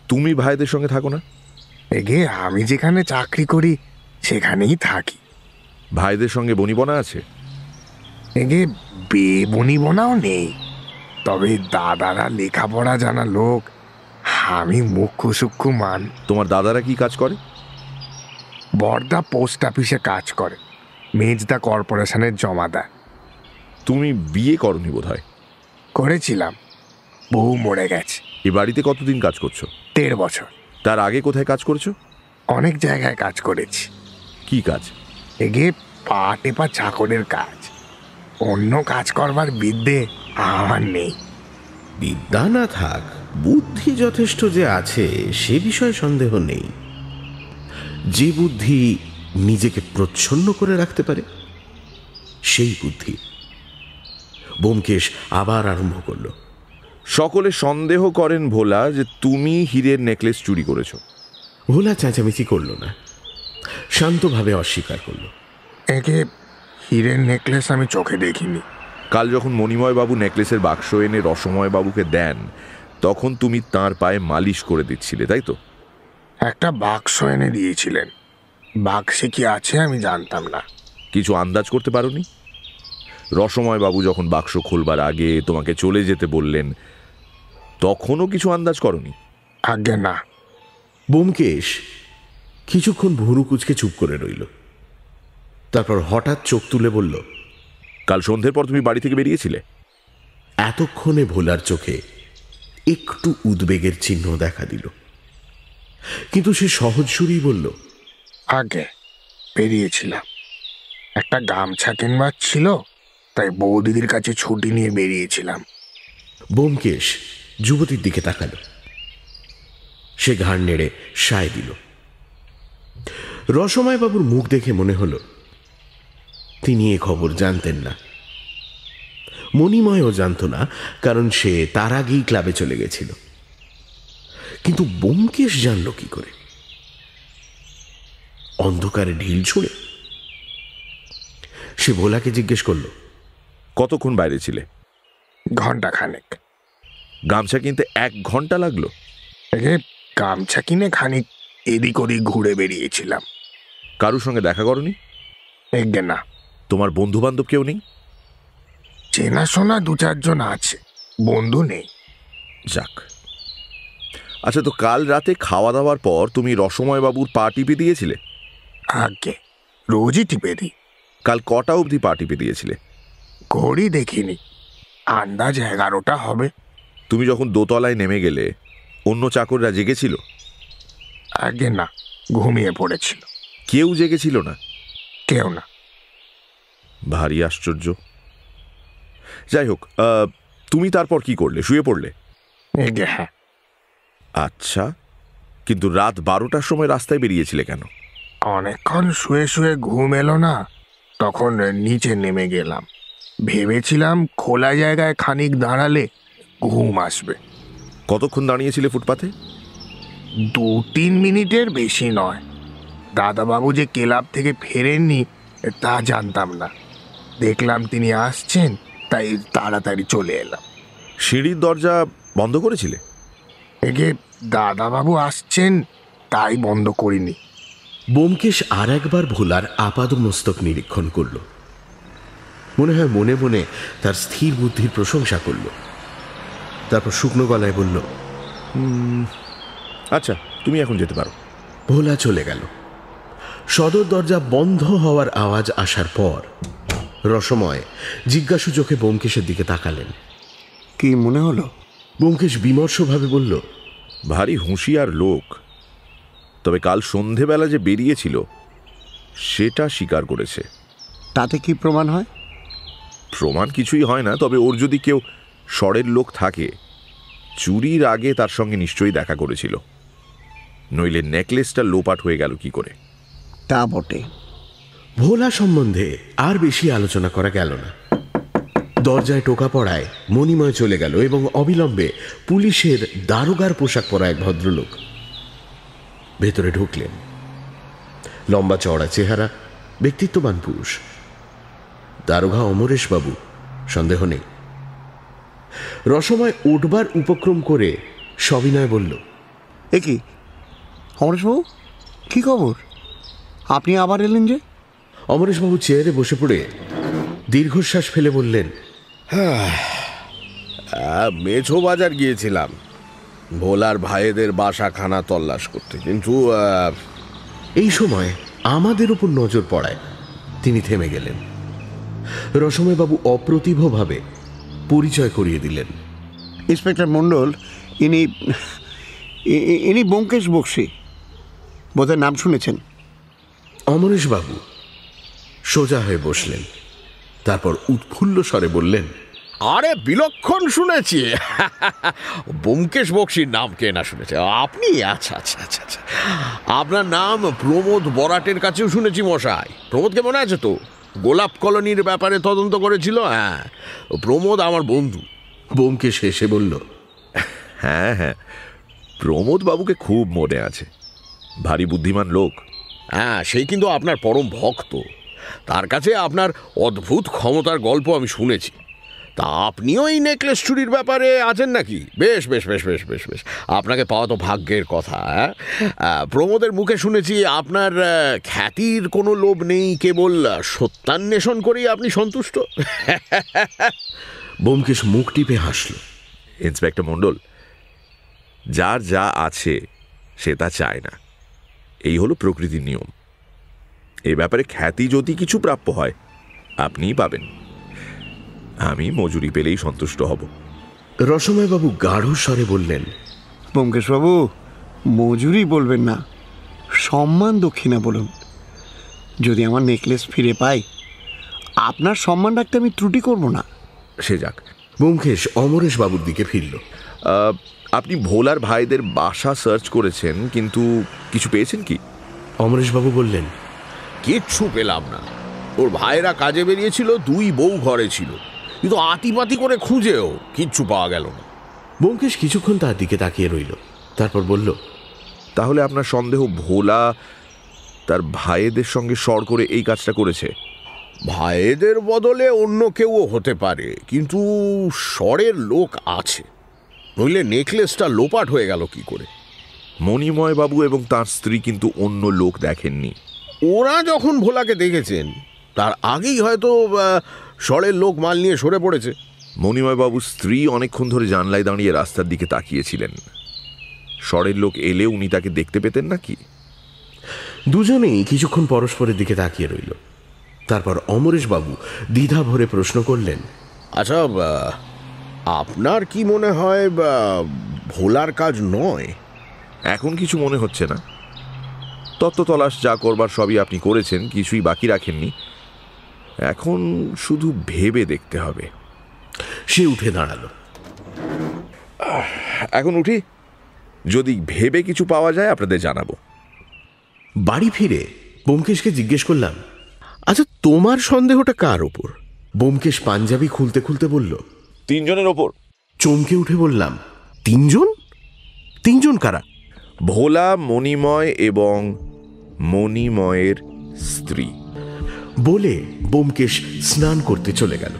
তুমি ভাইদের সঙ্গে থাকো না? এগে আমি যেখানে চাকরি করি সেখানেই থাকি। ভাইদের সঙ্গে বনিবনা আছে? এগে বেবনিবনাও নেই, তবে দাদারা লেখাপড়া জানা লোক, আমি মুখ্য সূক্ষ্ম মান। তোমার দাদারা কি কাজ করে? বড়দা পোস্ট অফিসে কাজ করে, মেজদা কর্পোরেশনের জমাদার। তুমি বিয়ে করনি বোধ হয়? করেছিলাম, বউ মরে গেছে। এ বাড়িতে কতদিন কাজ করছো? 13 বছর। তার আগে কোথায় কাজ করেছো? অনেক জায়গায় কাজ করেছি। কি কাজ? এগে পা টেপা চাকরের কাজ, অন্য কাজ করবার বিদ্যে আমার নেই। বিদ্যা না থাক, বুদ্ধি যথেষ্ট যে আছে সে বিষয়ে সন্দেহ নেই। যে বুদ্ধি নিজেকে প্রচ্ছন্ন করে রাখতে পারে সেই বুদ্ধি। ব্যোমকেশ আবার আরম্ভ করল, সকলে সন্দেহ করেন ভোলা যে তুমি হীরের নেকলেস চুরি করেছো। ভোলা চেঁচামেচি করল না, শান্তভাবে অস্বীকার করল। একে হীরের নেকলেস আমি চোখে দেখিনি। কাল যখন মণিময় বাবু নেকলেসের বাক্স এনে রসময় বাবুকে দেন, তখন তুমি তার পায়ে মালিশ করে দিচ্ছিলে, তাই তো? একটা বাক্স এনে দিয়েছিলেন, বাক্সে কি আছে আমি জানতাম না। কিছু আন্দাজ করতে পারোনি? রসময় বাবু যখন বাক্স খুলবার আগে তোমাকে চলে যেতে বললেন, তখনও কিছু আন্দাজ করনি? আজ্ঞে না। ব্যোমকেশ কিছুক্ষণ ভুরু কুচকে চুপ করে রইল, তারপর হঠাৎ চোখ তুলে বলল, কাল সন্ধ্যের পর তুমি বাড়ি থেকে বেরিয়েছিলে? এতক্ষণে ভোলার চোখে একটু উদ্বেগের চিহ্ন দেখা দিল, কিন্তু সে সহজ সুরেই বলল, আগে বেরিয়েছিলাম, একটা গামছা কিনবার ছিল, তাই বৌদিদির কাছে ছুটি নিয়ে বেরিয়েছিলাম। ব্যোমকেশ যুবতীর দিকে তাকালো, সে ঘাড় নেড়ে সায় দিল। রসময় বাবুর মুখ দেখে মনে হলো তিনি এ খবর জানতেন না। মণিময়ও জানত না, কারণ সে তার আগেই ক্লাবে চলে গেছিল। কিন্তু ব্যোমকেশ জানল কি করে? অন্ধকারে ঢিল ছুঁড়ে? সে ভোলাকে জিজ্ঞেস করল, কতক্ষণ বাইরে ছিলে? ঘন্টা খানেক। গামছা কিনতে 1 ঘন্টা লাগলো? গামছা কিনে খানিক এদিক ওদিক ঘুরে বেরিয়েছিলাম। কারুর সঙ্গে দেখা করনি? এগে না। তোমার বন্ধু বান্ধব কেউ নেই? চেনাশোনা 2-4 জন আছে, বন্ধু নেই। যাক, আচ্ছা, তো কাল রাতে খাওয়া দাওয়ার পর তুমি রসময় বাবুর পা টিপে দিয়েছিলে? আগে রোজই টিপে দিই। কাল কটা অবধি পা টিপে দিয়েছিলে? ঘড়ি দেখিনি, আন্দাজ 11টা হবে। তুমি যখন দোতলায় নেমে গেলে অন্য চাকররা জেগেছিল? আগে না, ঘুমিয়ে পড়েছিল। কেউ জেগেছিল না? কেউ না। ভারী আশ্চর্য। যাই হোক, তুমি তারপর কি করলে? শুয়ে পড়লে? এগে হ্যাঁ। আচ্ছা, কিন্তু রাত 12টার সময় রাস্তায় বেরিয়েছিলে কেন? অনেকক্ষণ শুয়ে শুয়ে ঘুম এলো না, তখন নিচে নেমে গেলাম। ভেবেছিলাম খোলা জায়গায় খানিক দাঁড়ালে ঘুম আসবে। কতক্ষণ দাঁড়িয়েছিলে ফুটপাথে? 2-3 মিনিটের বেশি নয়। দাদাবাবু যে ক্লাব থেকে ফেরেননি তা জানতাম না, দেখলাম তিনি আসছেন, তাই তাড়াতাড়ি চলে এলাম। সিঁড়ির দরজা বন্ধ করেছিলে? এগে দাদাবাবু আসছেন তাই বন্ধ করিনি। ব্যোমকেশ আর একবার ভোলার আপাদমস্তক নিরীক্ষণ করল, মনে হয় মনে মনে তার স্থির বুদ্ধির প্রশংসা করল। তারপর শুকনো গলায় বলল, আচ্ছা, তুমি এখন যেতে পারো। ভোলা চলে গেল। সদর দরজা বন্ধ হওয়ার আওয়াজ আসার পর রসময় জিজ্ঞাসু চোখে ব্যোমকেশের দিকে তাকালেন। কি মনে হলো? ব্যোমকেশ বিমর্ষভাবে বলল, ভারী হুঁশিয়ার লোক, তবে কাল সন্ধেবেলা যে বেরিয়েছিল সেটা স্বীকার করেছে। তাতে কি প্রমাণ হয়? প্রমাণ কিছুই হয় না, তবে ওর যদি কেউ শরের লোক থাকে, চুরির আগে তার সঙ্গে নিশ্চয়ই দেখা করেছিল, নইলে নেকলেসটা লোপাট হয়ে গেল কি করে? তা বটে। ভোলা সম্বন্ধে আর বেশি আলোচনা করা গেল না। দরজায় টোকা পড়ায় মণিময় চলে গেল এবং অবিলম্বে পুলিশের দারোগার পোশাক পরা এক ভদ্রলোক ভেতরে ঢুকলেন। লম্বা চওড়া চেহারা, ব্যক্তিত্ববান পুরুষ। দারোগা অমরেশবাবু, সন্দেহ নেই। রসময় উঠবার উপক্রম করে সবিনয় বলল, এ কি অমরেশবাবু, কি খবর? আপনি আবার এলেন যে? অমরেশবাবু চেয়ারে বসে পড়ে দীর্ঘশ্বাস ফেলে বললেন, মেছো বাজার গিয়েছিলাম ভোলার ভাইদের বাসাখানা তল্লাশ করতে, কিন্তু এই সময় আমাদের উপর নজর পড়ায় তিনি থেমে গেলেন। রসময়বাবু অপ্রতিভভাবে পরিচয় করিয়ে দিলেন। ইন্সপেক্টর মণ্ডল, ইনি ব্যোমকেশ বক্সী, বোধহয় নাম শুনেছেন। অমরেশবাবু সোজা হয়ে বসলেন, তারপর উৎফুল্ল স্বরে বললেন, আরে বিলক্ষণ শুনেছি। ব্যোমকেশ বক্সীর নাম কে না শুনেছে? আপনি? আচ্ছা আচ্ছা আচ্ছা আচ্ছা, আপনার নাম প্রমোদ বরাটের কাছেও শুনেছি মশাই। প্রমোদকে মনে আছে তো? গোলাপ কলোনির ব্যাপারে তদন্ত করেছিল। হ্যাঁ, প্রমোদ আমার বন্ধু। ব্যোমকেশ হেসে বলল, হ্যাঁ হ্যাঁ, প্রমোদ বাবুকে খুব মনে আছে, ভারী বুদ্ধিমান লোক। হ্যাঁ, সেই কিন্তু আপনার পরম ভক্ত। তার কাছে আপনার অদ্ভুত ক্ষমতার গল্প আমি শুনেছি। তা আপনিও এই নেকলেস চুরির ব্যাপারে আছেন নাকি? বেশ বেশ বেশ বেশ বেশ বেশ, আপনাকে পাওয়া তো ভাগ্যের কথা। প্রমোদের মুখে শুনেছি আপনার খ্যাতির কোনো লোভ নেই, কেবল সত্যান্বেষণ করেই আপনি সন্তুষ্ট। ব্যোমকেশ মুখ টিপে হাসল। ইন্সপেক্টর মণ্ডল, যার যা আছে সে তা চায় না, এই হলো প্রকৃতির নিয়ম। এই ব্যাপারে খ্যাতি যদি কিছু প্রাপ্য হয় আপনিই পাবেন, আমি মজুরি পেলেই সন্তুষ্ট হব। রসময়বাবু গাঢ় স্বরে বললেন, ব্যোমকেশবাবু, মজুরি বলবেন না, সম্মান দক্ষিণা বলুন। যদি আমার নেকলেস ফিরে পাই, আপনার সম্মান রাখতে আমি ত্রুটি করব না। সে যাক। ব্যোমকেশ অমরেশবাবুর দিকে ফিরল। আপনি ভোলার ভাইদের বাসা সার্চ করেছেন, কিন্তু কিছু পেয়েছেন কি? অমরেশবাবু বললেন, কিচ্ছু পেলাম না। ওর ভাইরা কাজে বেরিয়েছিল, 2 বউ ঘরে ছিল, কিন্তু আতিপাতি করে খুঁজেও কিচ্ছু পাওয়া গেল না। ব্যোমকেশ কিছুক্ষণ তার দিকে তাকিয়ে রইল, তারপর বলল, তাহলে আপনার সন্দেহ ভোলা তার ভাইদের সঙ্গে সর করে এই কাজটা করেছে? ভাইদের বদলে অন্য কেউও হতে পারে, কিন্তু স্বরের লোক আছে, নইলে নেকলেসটা লোপাট হয়ে গেল কি করে? মণিময় বাবু এবং তার স্ত্রী কিন্তু অন্য লোক দেখেননি। ওরা যখন ভোলাকে দেখেছেন তার আগেই হয়তো স্বরের লোক মাল নিয়ে সরে পড়েছে। মণিময় বাবুর স্ত্রী অনেকক্ষণ ধরে জানলায় দাঁড়িয়ে রাস্তার দিকে তাকিয়েছিলেন। স্বরের লোক এলে উনি তাকে দেখতে পেতেন নাকি? দুজনেই কিছুক্ষণ পরস্পরের দিকে তাকিয়ে রইল। তারপর অমরেশবাবু দ্বিধা ভরে প্রশ্ন করলেন, আচ্ছা, আপনার কি মনে হয় ভোলার কাজ নয়? এখন কিছু মনে হচ্ছে না। তত্ত্ব তলাশ যা করবার সবই আপনি করেছেন, কিছুই বাকি রাখেননি। এখন শুধু ভেবে দেখতে হবে। সে উঠে দাঁড়ালো। এখন উঠি, যদি ভেবে কিছু পাওয়া যায় আপনাদের জানাবো। বাড়ি ফিরে ব্যোমকেশকে জিজ্ঞেস করলাম, আচ্ছা তোমার সন্দেহটা কার ওপর? ব্যোমকেশ পাঞ্জাবি খুলতে খুলতে বলল, 3 জনের ওপর। চমকে উঠে বললাম, 3 জন? 3 জন কারা? ভোলা, মণিময় এবং মণিময়ের স্ত্রী। বলে ব্যোমকেশ স্নান করতে চলে গেল।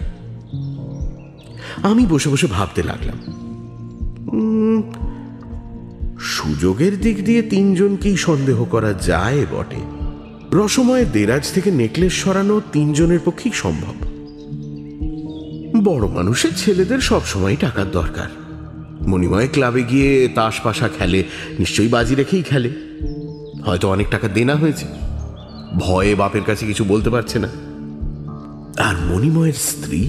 আমি বসে বসে ভাবতে লাগলাম, সুযোগের দিক দিয়ে 3 জনকেই সন্দেহ করা যায় বটে। রসময়ের দেরাজ থেকে নেকলেস সরানো 3 জনের পক্ষেই সম্ভব। বড় মানুষের ছেলেদের সবসময় টাকার দরকার, মণিময় ক্লাবে গিয়ে তাস পাশা খেলে, নিশ্চয়ই বাজি রেখেই খেলে। হয়তো অনেক টাকা দেনা হয়েছে, ভয়ে বাপের কাছে কিছু বলতে পারছে না। আর মণিময়ের স্ত্রী,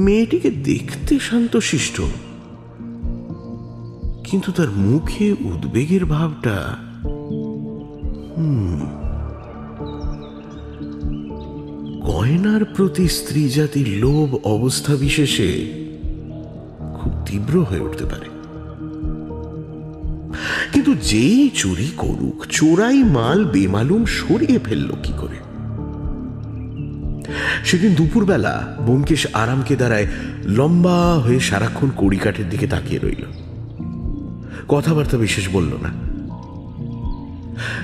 মেয়েটিকে দেখতে শান্তশিষ্ট, কিন্তু তার মুখে উদ্বেগের ভাবটা গয়নার প্রতি স্ত্রী জাতির লোভ অবস্থা বিশেষে খুব তীব্র হয়ে উঠতে পারে। কিন্তু যেই চুরি করুক, চোরাই মাল বেমালুম সরিয়ে ফেলল কি করে? সেদিন দুপুরবেলা ব্যোমকেশ আরামকে দাঁড়ায় লম্বা হয়ে সারাক্ষণ কড়িকাঠের দিকে তাকিয়ে রইল, কথাবার্তা বিশেষ বলল না।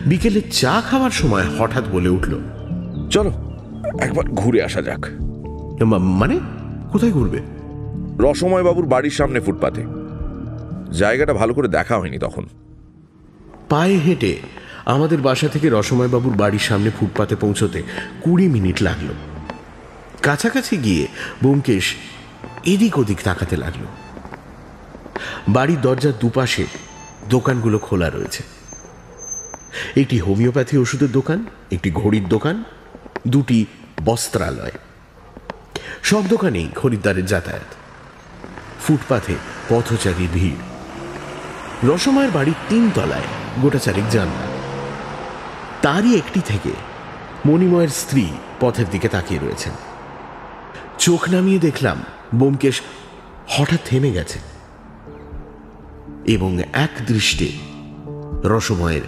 বিকেলে চা খাওয়ার সময় হঠাৎ বলে উঠল, চলো একবার ঘুরে আসা যাক। মানে কোথায় ঘুরবে? রসময় বাবুর বাড়ির সামনে ফুটপাতে। জায়গাটা ভালো করে দেখা হয়নি তখন। পায়ে হেঁটে আমাদের বাসা থেকে রসময় বাবুর বাড়ির সামনে ফুটপাতে পৌঁছতে 20 মিনিট লাগলো। কাছাকাছি গিয়ে ব্যোমকেশ এদিক ওদিক তাকাতে লাগলো। বাড়ির দরজার দুপাশে দোকানগুলো খোলা রয়েছে। একটি হোমিওপ্যাথি ওষুধের দোকান, একটি ঘড়ির দোকান, দুটি বস্ত্রালয়। সব দোকানেই খরিদ্দারের যাতায়াত। ফুটপাথে পথচারীর ভিড়। রসময়ের বাড়ির 3 তলায় গোটা চারেক জানলা। তারই একটি থেকে মণিময়ের স্ত্রী পথের দিকে তাকিয়ে রয়েছেন। চোখ নামিয়ে দেখলাম ব্যোমকেশ হঠাৎ থেমে গেছে এবং এক দৃষ্টে রসময়ের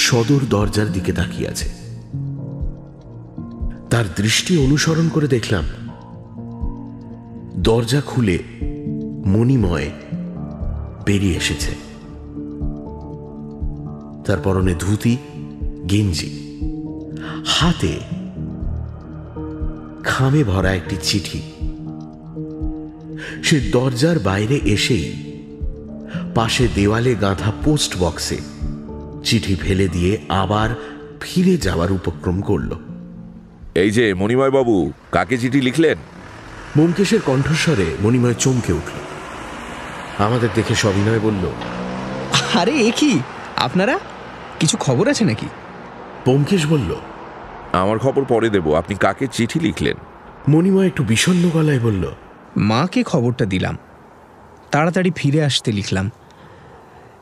সদর দরজার দিকে তাকিয়ে আছে। তার দৃষ্টি অনুসরণ করে দেখলাম দরজা খুলে মণিময় বেরিয়ে এসেছে। তার পরনে ধুতি, গেঞ্জি, হাতে খামে ভরা একটি চিঠি। সে দরজার বাইরে এসেই পাশে দেওয়ালে গাঁথা পোস্ট বক্সে চিঠি ফেলে দিয়ে আবার ফিরে যাওয়ার উপক্রম করল। এই যে মণিময় বাবু, কাকে চিঠি লিখলেন? ব্যোমকেশের কণ্ঠস্বরে মণিময় চমকে উঠল। আমাদের দেখে সবিনয় বলল, আরে এ কি, আপনারা কিছু খবর আছে নাকি? ব্যোমকেশ বলল, আমার খবর পরে দেব, আপনি কাকে চিঠি লিখলেন? মণিময় একটু বিষণ্ণ গলায় বলল, মাকে খবরটা দিলাম, তাড়াতাড়ি ফিরে আসতে লিখলাম।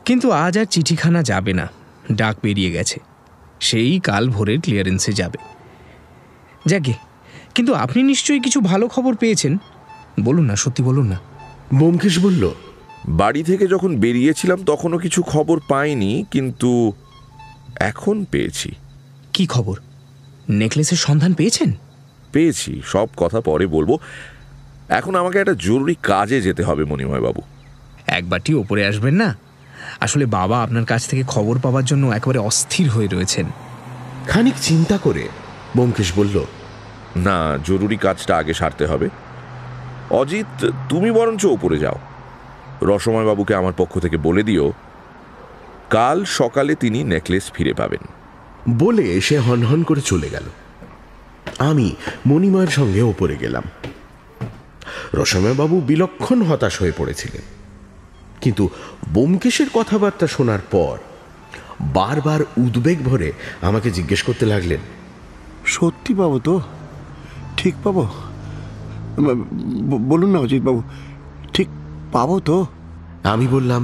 কিন্তু আজ আর চিঠিখানা যাবে না, ডাক বেরিয়ে গেছে, সেই কাল ভোরের ক্লিয়ারেন্সে যাবে। যাকে, কিন্তু আপনি নিশ্চয়ই কিছু ভালো খবর পেয়েছেন, বলুন না, সত্যি বলুন না। ব্যোমকেশ বলল, বাড়ি থেকে যখন বেরিয়েছিলাম তখনও কিছু খবর পাইনি, কিন্তু এখন পেয়েছি। কি খবর? নেকলেসের সন্ধান পেয়েছেন? পেয়েছি, সব কথা পরে বলবো। এখন আমাকে একটা জরুরি কাজে যেতে হবে মণিময় বাবু। একবারটি ওপরে আসবেন না? আসলে বাবা আপনার কাছ থেকে খবর পাওয়ার জন্য একেবারে অস্থির হয়ে রয়েছেন। খানিক চিন্তা করে ব্যোমকেশ বলল, না, জরুরি কাজটা আগে সারতে হবে। অজিত, তুমি বরঞ্চ ওপরে যাও। রসময় বাবুকে আমার পক্ষ থেকে বলে দিও কাল সকালে তিনি নেকলেস ফিরে পাবেন। বলে সে হনহন করে চলে গেল। আমি মণিময়ের সঙ্গে ওপরে গেলাম। রসময়বাবু বিলক্ষণ হতাশ হয়ে পড়েছিলেন, কিন্তু ব্যোমকেশের কথাবার্তা শোনার পর বারবার উদ্বেগ ভরে আমাকে জিজ্ঞেস করতে লাগলেন, সত্যি পাবো তো? ঠিক পাবো? বলুন না অজিত বাবু, ঠিক পাবো তো? আমি বললাম,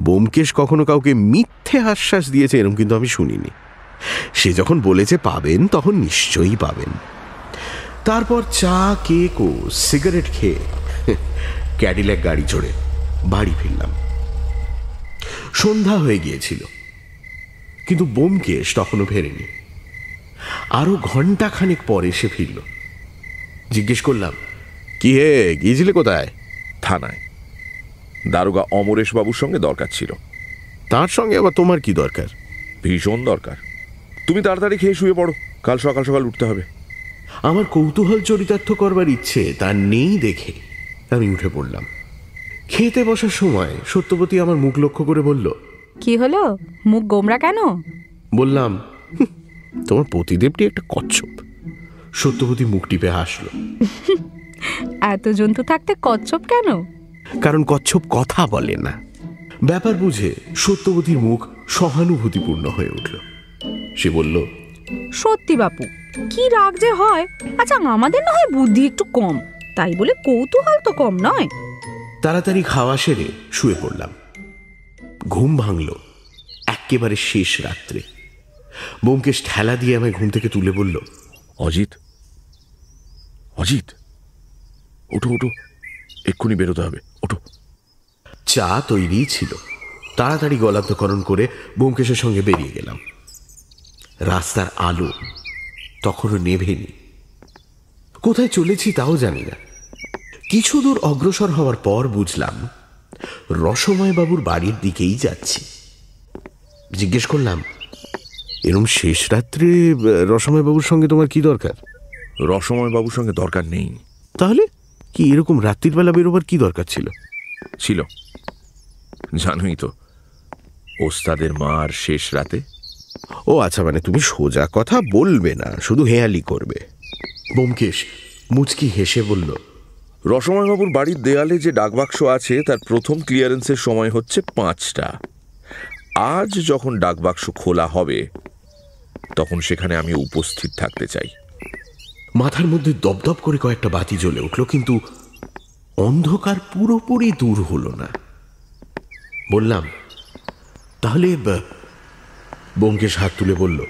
ব্যোমকেশ কখনো কাউকে মিথ্যে আশ্বাস দিয়েছে এরকম কিন্তু আমি শুনিনি। সে যখন বলেছে পাবেন, তখন নিশ্চয়ই পাবেন। তারপর চা, কেক ও সিগারেট খেয়ে ক্যাডিল্যাক গাড়ি চড়ে বাড়ি ফিরলাম। সন্ধ্যা হয়ে গিয়েছিল, কিন্তু ব্যোমকেশ তখনও ফেরেনি। আরো ঘন্টাখানেক পরে সে ফিরল। জিজ্ঞেস করলাম, কি হে, গিয়েছিলে কোথায়? থানায়। দারোগা অমরেশ বাবুর সঙ্গে দরকার ছিল। তার সঙ্গে আবার তোমার কি দরকার? ভীষণ দরকার। তুমি তাড়াতাড়ি খেয়ে শুয়ে পড়ো, কাল সকাল সকাল উঠতে হবে। আমার কৌতূহল চরিতার্থ করবার ইচ্ছে তার নেই দেখে আমি উঠে পড়লাম। খেতে বসার সময় সত্যবতী আমার মুখ লক্ষ্য করে বলল, কি হলো, মুখ গোমরা কেন? বললাম, তোমার পতিদেবটি একটা কচ্ছপ। সত্যবতী মুখ টিপে হাসল। এত জন্তু থাকতে কচ্ছপ কেন? কারণ কচ্ছপ কথা বলে না। ব্যাপার বুঝে সত্যবতীর মুখ সহানুভূতিপূর্ণ হয়ে উঠল। সে বলল, সত্যি বাপু, কি রাগ যে হয়। আচ্ছা, আমাদের না হয় বুদ্ধি একটু কম, তাই বলে কৌতূহল তো কম নয়। তাড়াতাড়ি খাওয়া সেরে শুয়ে পড়লাম। ঘুম ভাঙল একেবারে শেষ রাত্রে। ব্যোমকেশ ঠেলা দিয়ে আমায় ঘুম থেকে তুলে বলল, অজিত, অজিত, ওঠো ওঠো, এক্ষুনি বেরোতে হবে, ওঠো। চা তৈরি ছিল। তাড়াতাড়ি গলান্তকরণ করে ব্যোমকেশের সঙ্গে বেরিয়ে গেলাম। রাস্তার আলো তখনও নেভেনি। কোথায় চলেছি তাও জানি না। কিছু দূর অগ্রসর হওয়ার পর বুঝলাম রসময় বাবুর বাড়ির দিকেই যাচ্ছি। জিজ্ঞেস করলাম, এরম শেষ রাত্রে রসময় বাবুর সঙ্গে তোমার কি দরকার? রসময় বাবুর সঙ্গে দরকার নেই। তাহলে কি এরকম রাত্রির বেলা বেরোবার কি দরকার ছিল? ছিল, জানোই তো, ওস্তাদের মার শেষ রাতে। ও আচ্ছা, মানে তুমি সোজা কথা বলবে না, শুধু হেয়ালি করবে। ব্যোমকেশ মুচকি হেসে বলল, রসময়বাবুর বাড়ির দেয়ালে যে ডাকবাক্স আছে তার প্রথম ক্লিয়ারেন্সের সময় হচ্ছে 5টা। আজ যখন ডাকবাক্স খোলা হবে তখন সেখানে আমি উপস্থিত থাকতে চাই। মাথার মধ্যে দপদপ করে কয়েকটা বাতি জ্বলে উঠল, কিন্তু অন্ধকার পুরোপুরি দূর হলো না। বললাম, তাহলে? ব্যোমকেশ হাত তুলে বলল,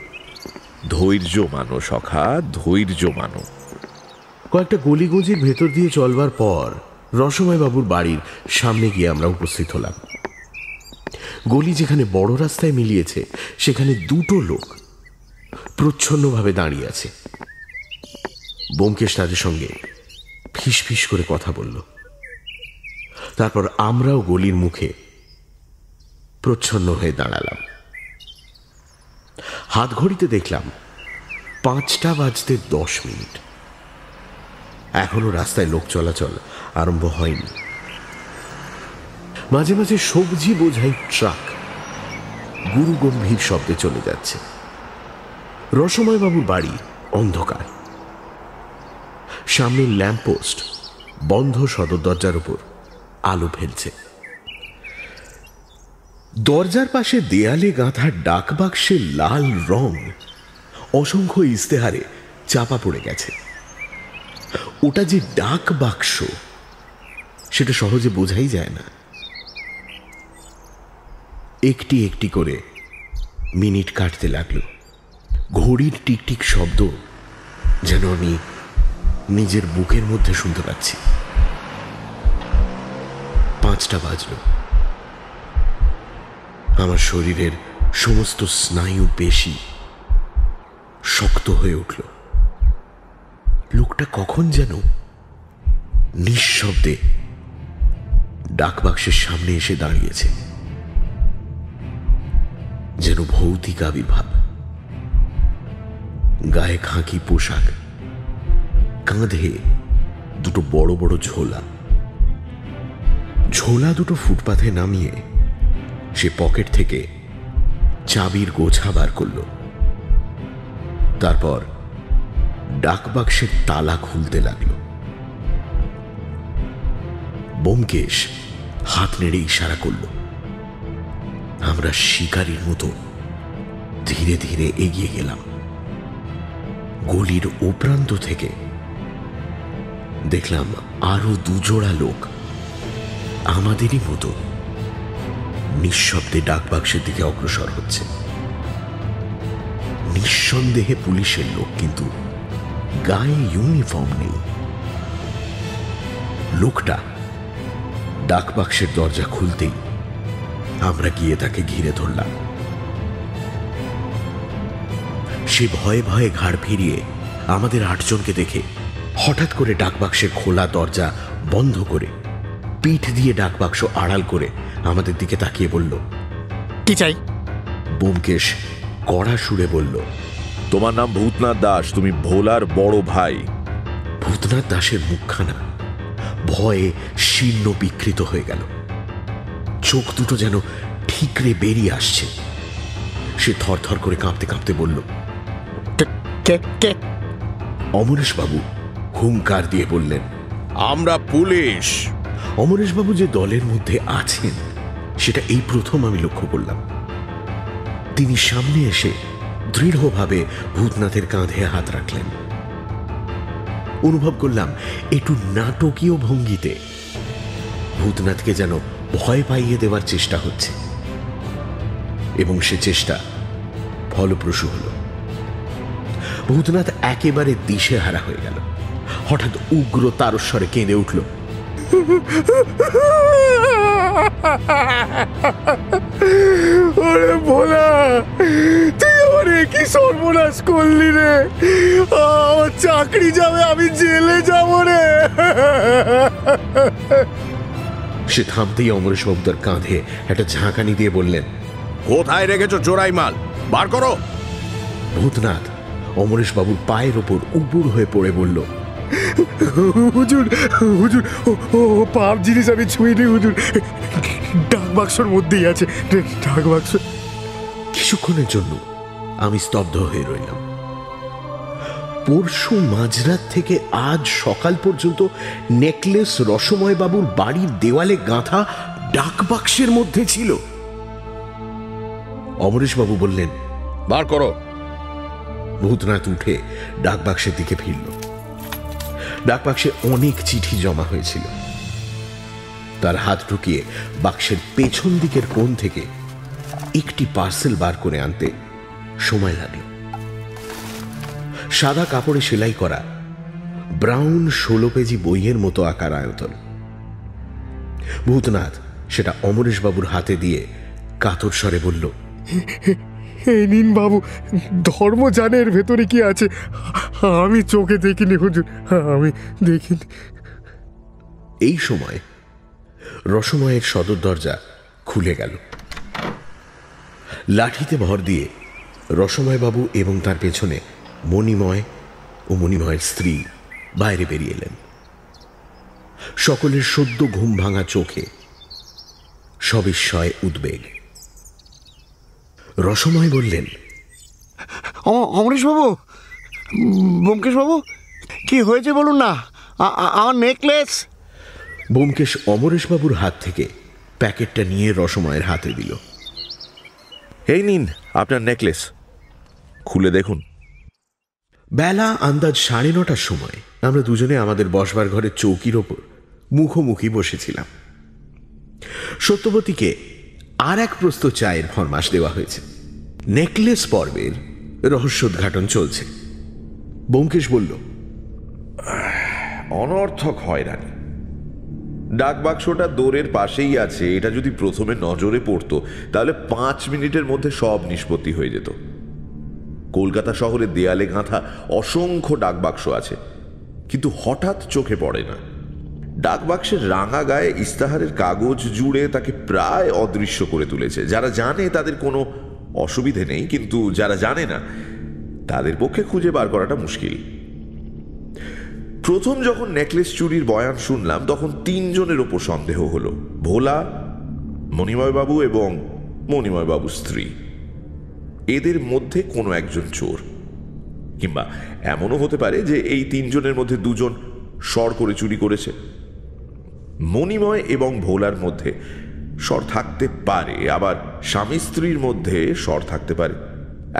ধৈর্য মানো সখা, ধৈর্য মানো। কয়েকটা গলিগুঁজির ভেতর দিয়ে চলবার পর রসময় বাবুর বাড়ির সামনে গিয়ে আমরা উপস্থিত হলাম। গলি যেখানে বড় রাস্তায় মিলিয়েছে সেখানে দুটো লোক প্রচ্ছন্নভাবে দাঁড়িয়ে আছে। ব্যোমকেশ তাদের সঙ্গে ফিসফিস করে কথা বলল। তারপর আমরাও গলির মুখে প্রচ্ছন্ন হয়ে দাঁড়ালাম। হাত ঘড়িতে দেখলাম 5টা বাজতে 10 মিনিট। এখনো রাস্তায় লোক চলাচল আরম্ভ হয়নি। মাঝে মাঝে সবজি বোঝাই ট্রাক গুরু গম্ভীর শব্দে চলে যাচ্ছে। রসময় বাবুর বাড়ি অন্ধকার। সামনের ল্যাম্পপোস্ট বন্ধ সদর দরজার উপর আলো ফেলছে। দরজার পাশে দেয়ালে গাঁথা ডাক বাক্সের লাল রং অসংখ্য ইস্তেহারে চাপা পড়ে গেছে। ওটা যে ডাক বাক্স সেটা সহজে বোঝাই যায় না। একটি একটি করে মিনিট কাটতে লাগলো। ঘড়ির টিকটিক শব্দ যেন আমি নিজের বুকের মধ্যে শুনতে পাচ্ছি। 5টা বাজল। আমার শরীরের সমস্ত স্নায়ু পেশি শক্ত হয়ে উঠল। লোকটা কখন যেন নিঃশব্দে ডাকবাক্সের সামনে এসে দাঁড়িয়েছে, যেন ভৌতিক আবির্ভাব। গায়ে খাঁকি পোশাক, কাঁধে দুটো বড় বড় ঝোলা। ঝোলা দুটো ফুটপাথে নামিয়ে সে পকেট থেকে চাবির গোছা বার করল। তারপর ডাকবাক্সের তালা খুলতে লাগলো। ব্যোমকেশ হাত নেড়ে ইশারা করল। আমরা শিকারীর মতো ধীরে ধীরে এগিয়ে গেলাম। গলির ও প্রান্ত থেকে দেখলাম আরো দুজোড়া লোক আমাদেরই মতো নিঃশব্দে ডাকবাক্সের দিকে অগ্রসর হচ্ছে। নিঃসন্দেহে পুলিশের লোক, কিন্তু গায়ে ইউনিফর্ম নেই। লোকটা ডাকবাক্সের দরজা খুলতেই আমরা গিয়ে তাকে ঘিরে ধরলাম। সে ভয়ে ভয়ে ঘাড় ফিরিয়ে আমাদের 8 জনকে দেখে হঠাৎ করে ডাকবাক্সের খোলা দরজা বন্ধ করে পিঠ দিয়ে ডাকবাক্স আড়াল করে আমাদের দিকে তাকিয়ে বলল, কি চাই? ব্যোমকেশ কড়া সুরে বলল, তোমার নাম ভূতনাথ দাস, তুমি ভোলার বড় ভাই। ভূতনাথ দাসের মুখখানা ভয়ে শীর্ণ বিকৃত হয়ে গেল। চোখ দুটো যেন ঠিকরে বেরিয়ে আসছে। সে থরথর করে কাঁপতে কাঁপতে বলল, অমরেশ বাবু হুঙ্কার দিয়ে বললেন, আমরা পুলিশ। অমরেশবাবু যে দলের মধ্যে আছেন সেটা এই প্রথম আমি লক্ষ্য করলাম। তিনি সামনে এসে দৃঢ়ভাবে ভূতনাথের কাঁধে হাত রাখলেন। অনুভব করলাম একটু নাটকীয় ভঙ্গিতে ভূতনাথকে যেন ভয় পাইয়ে দেওয়ার চেষ্টা হচ্ছে, এবং সে চেষ্টা ফলপ্রসূ হল। ভূতনাথ একেবারে দিশেহারা হয়ে গেল। হঠাৎ উগ্র তারস্বরে কেঁদে উঠল, ওরে ভোলা, তুই আমার কি সর্বনাশ করলি রে! আমার চাকরি যাবে, আমি জেলে যাব রে! সে থামতেই অমরেশবাবু তার কাঁধে একটা ঝাঁকানি দিয়ে বললেন, কোথায় রেখেছো চোরাই মাল? বার করো! ভূতনাথ অমরেশবাবুর পায়ের ওপর উপুড় হয়ে পড়ে বলল, হুজুর হুজুর, ও পাপ জিনিস আমি ছুঁইনি হুজুর, ডাক বাক্সর মধ্যেই আছে, ডাক বাক্স। কিছুক্ষণের জন্য আমি স্তব্ধ হয়ে রইলাম। পরশু মাঝরাত থেকে আজ সকাল পর্যন্ত নেকলেস রসময় বাবুর বাড়ির দেওয়ালে গাঁথা ডাক বাক্সের মধ্যে ছিল। অমরেশবাবু বললেন, বার করো। ভূতনাথ উঠে ডাক বাক্সের দিকে ফিরল। ডাক বাক্সে অনেক চিঠি জমা হয়েছিল। তার হাত ঢুকিয়ে বাক্সের পেছন দিকের কোণ থেকে একটি পার্সেল বার করে আনতে সময় লাগলো। সাদা কাপড়ে সেলাই করা ব্রাউন 16 পেজি বইয়ের মতো আকার আয়তন। ভূতনাথ সেটা অমরেশবাবুর হাতে দিয়ে কাতর স্বরে বলল, এই নিন বাবু, ধর্ম জানে এর ভেতরে কি আছে। আমি চোখে দেখিনি হুজুর, আমি দেখিনি। এই সময় রসময়ের সদর দরজা খুলে গেল। লাঠিতে ভর দিয়ে রসময় বাবু এবং তার পেছনে মণিময় ও মণিময়ের স্ত্রী বাইরে বেরিয়ে এলেন। সকলের সদ্য ঘুম ভাঙা চোখে সবিস্ময় উদ্বেগ। রসময় বললেন, অমরেশ বাবু, ব্যোমকেশ বাবু, কি হয়েছে বলুন না, আমার নেকলেস। ব্যোমকেশ অমরেশবাবুর হাত থেকে প্যাকেটটা নিয়ে রসময়ের হাতে দিল। এই নিন আপনার নেকলেস, খুলে দেখুন। বেলা আন্দাজ 9:30টার সময় আমরা দুজনে আমাদের বসবার ঘরের চৌকির ওপর মুখোমুখি বসেছিলাম। সত্যবতীকে আর এক প্রস্ত চায়ের ফরমাশ দেওয়া হয়েছে। নেকলেস পর্বের রহস্যোদ্ঘাটন চলছে। ব্যোমকেশ বলল, অনর্থক হয়রানি। ডাক বাক্সটা দোরের পাশেই আছে, এটা যদি প্রথমে নজরে পড়তো তাহলে 5 মিনিটের মধ্যে সব নিষ্পত্তি হয়ে যেত। কলকাতা শহরের দেয়ালে গাঁথা অসংখ্য ডাক বাক্স আছে, কিন্তু হঠাৎ চোখে পড়ে না। ডাক বাক্সের রাঙা গায়ে ইস্তাহারের কাগজ জুড়ে তাকে প্রায় অদৃশ্য করে তুলেছে। যারা জানে তাদের কোনো অসুবিধে নেই, কিন্তু যারা জানে না তাদের পক্ষে খুঁজে বার করাটা মুশকিল। প্রথম যখন নেকলেস চুরির বয়ান শুনলাম তখন 3 জনের ওপর সন্দেহ হলো, ভোলা, মণিময়বাবু এবং মণিময়বাবুর স্ত্রী। এদের মধ্যে কোনো একজন চোর, কিংবা এমনও হতে পারে যে এই 3 জনের মধ্যে 2 জন শর করে চুরি করেছে। মণিময় এবং ভোলার মধ্যে শর থাকতে পারে, আবার স্বামী স্ত্রীর মধ্যে শর থাকতে পারে।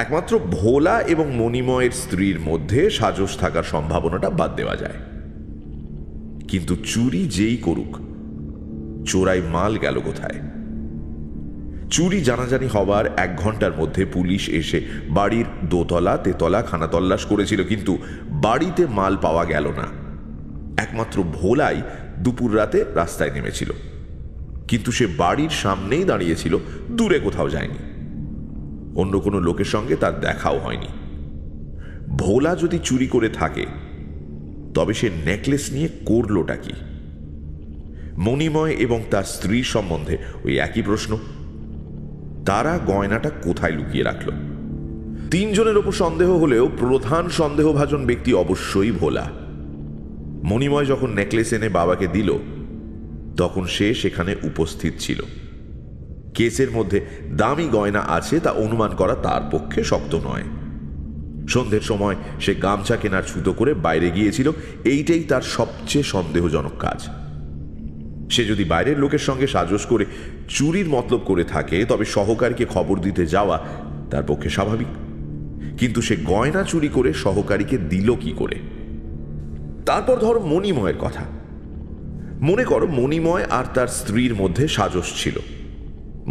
একমাত্র ভোলা এবং মণিময়ের স্ত্রীর মধ্যে সাজস থাকার সম্ভাবনাটা বাদ দেওয়া যায়। কিন্তু চুরি যেই করুক, চোরাই মাল গেল কোথায়? চুরি জানাজানি হবার 1 ঘন্টার মধ্যে পুলিশ এসে বাড়ির দোতলা তেতলা খানাতল্লাশ করেছিল, কিন্তু বাড়িতে মাল পাওয়া গেল না। একমাত্র ভোলাই দুপুর রাতে রাস্তায় নেমেছিল, কিন্তু সে বাড়ির সামনেই দাঁড়িয়েছিল, দূরে কোথাও যায়নি। অন্য কোনো লোকের সঙ্গে তার দেখাও হয়নি। ভোলা যদি চুরি করে থাকে তবে সে নেকলেস নিয়ে করলোটা কি? মণিময় এবং তার স্ত্রীর সম্বন্ধে ওই একই প্রশ্ন। তারা গয়নাটা কোথায় লুকিয়ে রাখল? 3 জনের ওপর সন্দেহ হলেও প্রধান সন্দেহভাজন ব্যক্তি অবশ্যই ভোলা। মণিময় যখন নেকলেস এনে বাবাকে দিল তখন সে সেখানে উপস্থিত ছিল। কেসের মধ্যে দামি গয়না আছে তা অনুমান করা তার পক্ষে শক্ত নয়। সন্ধ্যের সময় সে গামছা কেনার ছুতো করে বাইরে গিয়েছিল, এইটাই তার সবচেয়ে সন্দেহজনক কাজ। সে যদি বাইরের লোকের সঙ্গে সাজস করে চুরির মতলব করে থাকে তবে সহকারীকে খবর দিতে যাওয়া তার পক্ষে স্বাভাবিক। কিন্তু সে গয়না চুরি করে সহকারীকে দিল কি করে? তারপর ধরো মণিময়ের কথা। মনে করো মণিময় আর তার স্ত্রীর মধ্যে সাজস ছিল।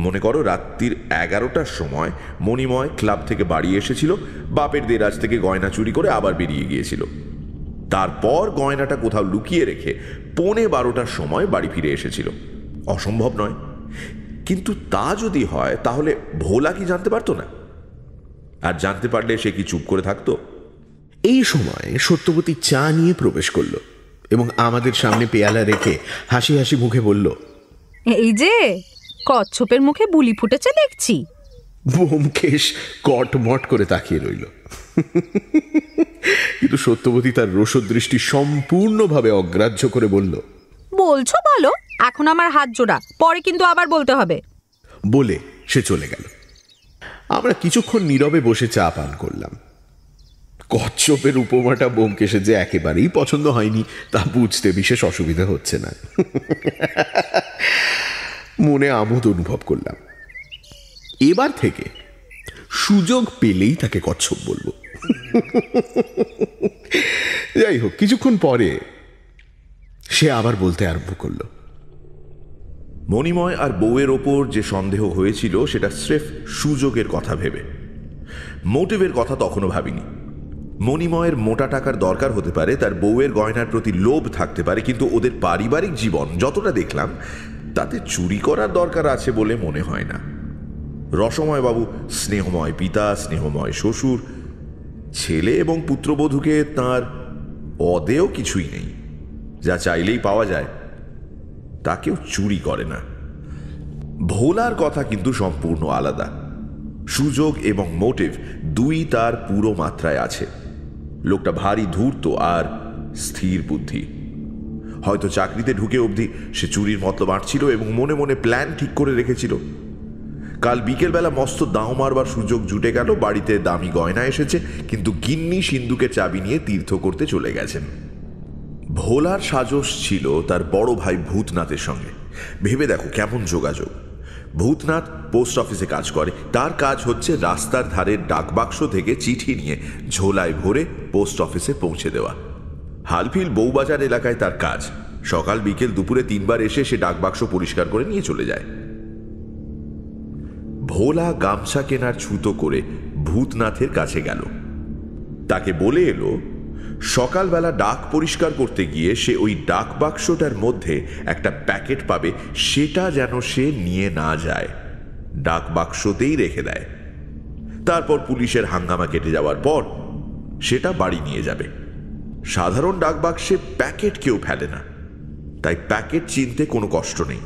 মনে করো রাত্রির 11টার সময় মণিময় ক্লাব থেকে বাড়ি এসেছিল, বাপের দেরাজ থেকে গয়না চুরি করে আবার বেরিয়ে গিয়েছিল। তারপর গয়নাটা কোথাও লুকিয়ে রেখে 11:15টার সময় বাড়ি ফিরে এসেছিল। অসম্ভব নয়। কিন্তু তা যদি হয় তাহলে ভোলা কি জানতে পারতো না? আর জানতে পারলে সে কি চুপ করে থাকতো? এই সময় সত্যবতী চা নিয়ে প্রবেশ করলো এবং আমাদের সামনে পেয়ালা রেখে হাসি হাসি মুখে বলল, এই যে কচ্ছপের মুখে বুলি ফুটেছে দেখছি। ব্যোমকেশ কটমট করে তাকিয়ে রইল, কিন্তু সত্যবতী তার রসদৃষ্টি সম্পূর্ণভাবে অগ্রাহ্য করে বলল, বলছো বলো, এখন আমার হাত জোড়া, পরে কিন্তু আবার বলতে হবে। বলে সে চলে গেল। আমরা কিছুক্ষণ নীরবে বসে চা পান করলাম। কচ্ছপের উপমাটা ব্যোমকেশের যে একেবারেই পছন্দ হয়নি তা বুঝতে বিশেষ অসুবিধা হচ্ছে না। মনে আমোদ অনুভব করলাম। এবার থেকে সুযোগ পেলেই তাকে কচ্ছপ বলবো। যাই হোক, কিছুক্ষণ পরে সে আবার বলতে আরম্ভ করলো, মণিময় আর বউয়ের ওপর যে সন্দেহ হয়েছিল সেটা স্রেফ সুযোগের কথা ভেবে। মোটিভের কথা তখনও ভাবিনি। মণিময়ের মোটা টাকার দরকার হতে পারে, তার বউয়ের গয়নার প্রতি লোভ থাকতে পারে, কিন্তু ওদের পারিবারিক জীবন যতটা দেখলাম তাতে চুরি করার দরকার আছে বলে মনে হয় না। রসময় বাবু স্নেহময় পিতা, স্নেহময় শ্বশুর, ছেলে এবং পুত্রবধূকে তাঁর অদেও কিছুই নেই। যা চাইলেই পাওয়া যায় তা কেউ চুরি করে না। ভোলার কথা কিন্তু সম্পূর্ণ আলাদা। সুযোগ এবং মোটিভ দুই তার পুরো মাত্রায় আছে। লোকটা ভারী ধূর্ত আর স্থির বুদ্ধি। হয়তো চাকরিতে ঢুকে অবধি সে চুরির মতলব আঁটছিল এবং মনে মনে প্ল্যান ঠিক করে রেখেছিল। কাল বিকেলবেলা মস্ত দাও মারবার সুযোগ জুটে গেল। বাড়িতে দামি গয়না এসেছে, কিন্তু গিন্নি সিন্ধুকের চাবি নিয়ে তীর্থ করতে চলে গেছেন। ভোলার সাজস ছিল তার বড় ভাই ভূতনাথের সঙ্গে। ভেবে দেখো কেমন যোগাযোগ। ভূতনাথ পোস্ট অফিসে কাজ করে। তার কাজ হচ্ছে রাস্তার ধারের ডাকবাক্স থেকে চিঠি নিয়ে ঝোলায় ভরে পোস্ট অফিসে পৌঁছে দেওয়া। হালফিল বউবাজার এলাকায় তার কাজ। সকাল বিকেল দুপুরে 3 বার এসে সে ডাকবাক্স পরিষ্কার করে নিয়ে চলে যায়। ভোলা গামছা কেনার ছুতো করে ভূতনাথের কাছে গেল। তাকে বলে এলো সকালবেলা ডাক পরিষ্কার করতে গিয়ে সে ওই ডাক বাক্সটার মধ্যে একটা প্যাকেট পাবে, সেটা যেন সে নিয়ে না যায়, ডাক বাক্সতেই রেখে দেয়। তারপর পুলিশের হাঙ্গামা কেটে যাওয়ার পর সেটা বাড়ি নিয়ে যাবে। সাধারণ ডাক বাক্সে প্যাকেট কেউ ফেলে না, তাই প্যাকেট চিনতে কোনো কষ্ট নেই।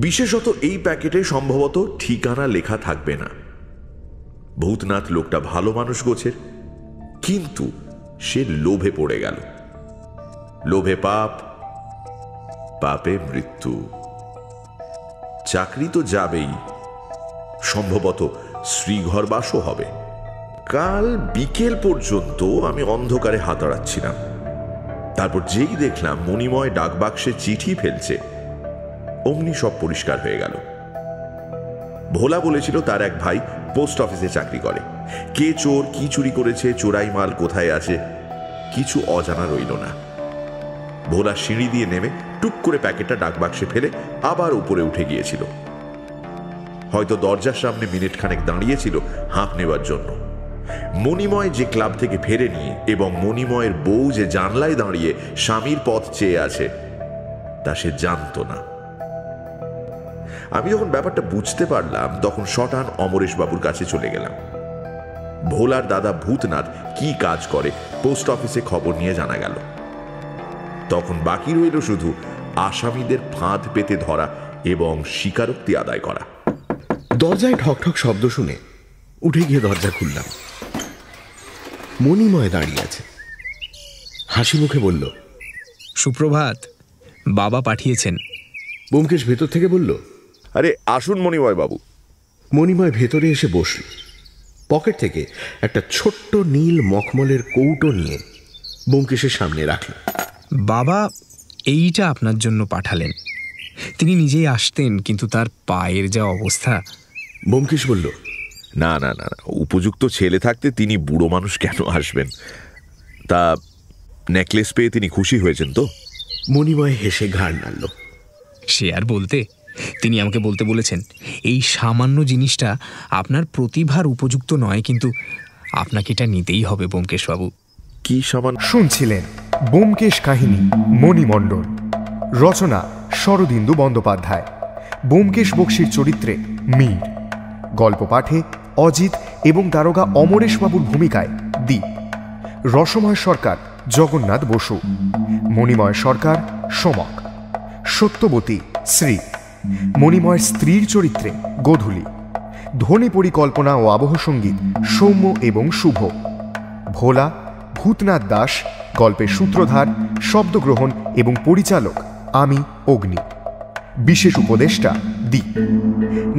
বিশেষত এই প্যাকেটে সম্ভবত ঠিকানা লেখা থাকবে না। ভূতনাথ লোকটা ভালো মানুষ গোছের, কিন্তু সে লোভে পড়ে গেল। লোভে পাপ, পাপে মৃত্যু। চাকরি তো যাবেই, সম্ভবত শ্রীঘরবাসও হবে। কাল বিকেল পর্যন্ত আমি অন্ধকারে হাতাড়াচ্ছিলাম। তারপর যেই দেখলাম মণিময় ডাকবাক্সে চিঠি ফেলছে, অমনি সব পরিষ্কার হয়ে গেল। ভোলা বলেছিল তার এক ভাই পোস্ট অফিসে চাকরি করে। কে চোর, কি চুরি করেছে, চোরাই মাল কোথায় আছে, কিছু অজানা রইল না। ভোলা সিঁড়ি দিয়ে নেমে টুক করে প্যাকেটটা ডাকবাক্সে ফেলে আবার উপরে উঠে গিয়েছিল। হয়তো দরজার সামনে মিনিট খানেক দাঁড়িয়েছিল হাঁপ নেবার জন্য। মণিময় যে ক্লাব থেকে ফেরেনি এবং মণিময়ের বউ যে জানলায় দাঁড়িয়ে স্বামীর পথ চেয়ে আছে তা সে জানত না। আমি যখন ব্যাপারটা বুঝতে পারলাম তখন শটান অমরেশ বাবুর কাছে চলে গেলাম। ভোলার দাদা ভূতনাথ কি কাজ করে পোস্ট অফিসে খবর নিয়ে জানা গেল। তখন বাকি রইল শুধু আসামিদের ফাঁদ পেতে ধরা এবং স্বীকারোক্তি আদায় করা। দরজায় ঠকঠক শব্দ শুনে উঠে গিয়ে দরজা খুললাম। মণিময় দাঁড়িয়ে আছে, হাসি মুখে বলল, সুপ্রভাত, বাবা পাঠিয়েছেন। ব্যোমকেশ ভেতর থেকে বলল, আরে আসুন মণিময় বাবু। মণিময় ভেতরে এসে বসল। পকেট থেকে একটা ছোট্ট নীল মখমলের কৌটো নিয়ে ব্যোমকেশের সামনে রাখল। বাবা এইটা আপনার জন্য পাঠালেন। তিনি নিজেই আসতেন, কিন্তু তার পায়ের যা অবস্থা। ব্যোমকেশ বলল, না না না না, উপযুক্ত ছেলে থাকতে তিনি বুড়ো মানুষ কেন আসবেন? তা নেকলেস পেয়ে তিনি খুশি হয়েছেন তো? মণিময় হেসে ঘাড় নাড়ল। সে আর বলতে, তিনি আমাকে বলতে বলেছেন, এই সামান্য জিনিসটা আপনার প্রতিভার উপযুক্ত নয়, কিন্তু আপনাকে এটা নিতেই হবে ব্যোমকেশবাবু। কি সামান্য? শুনছিলেন ব্যোমকেশ কাহিনী মণিমণ্ডল, রচনা শরদিন্দু বন্দ্যোপাধ্যায়, ব্যোমকেশ বক্সির চরিত্রে মীর, গল্প পাঠে অজিত এবং দারোগা অমরেশবাবুর ভূমিকায় দীপ, রসময় সরকার জগন্নাথ বসু, মণিময় সরকার সমক, সত্যবতী শ্রী, মণিময়ের স্ত্রীর চরিত্রে গোধূলি, ধ্বনি পরিকল্পনা ও আবহ সঙ্গীত সৌম্য এবং শুভ, ভোলা ভূতনাথ দাস, গল্পের সূত্রধার, শব্দগ্রহণ এবং পরিচালক আমি অগ্নি, বিশেষ উপদেষ্টা দীপ।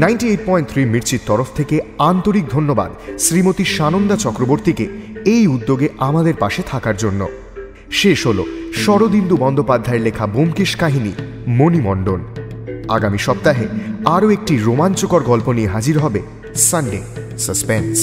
98.3 মির্চির তরফ থেকে আন্তরিক ধন্যবাদ শ্রীমতী সানন্দা চক্রবর্তীকে এই উদ্যোগে আমাদের পাশে থাকার জন্য। শেষ হল শরদিন্দু বন্দ্যোপাধ্যায়ের লেখা ব্যোমকেশ কাহিনী মণিমণ্ডল। আগামী সপ্তাহে আরও একটি রোমাঞ্চকর গল্প নিয়ে হাজির হবে সানডে সাসপেন্স।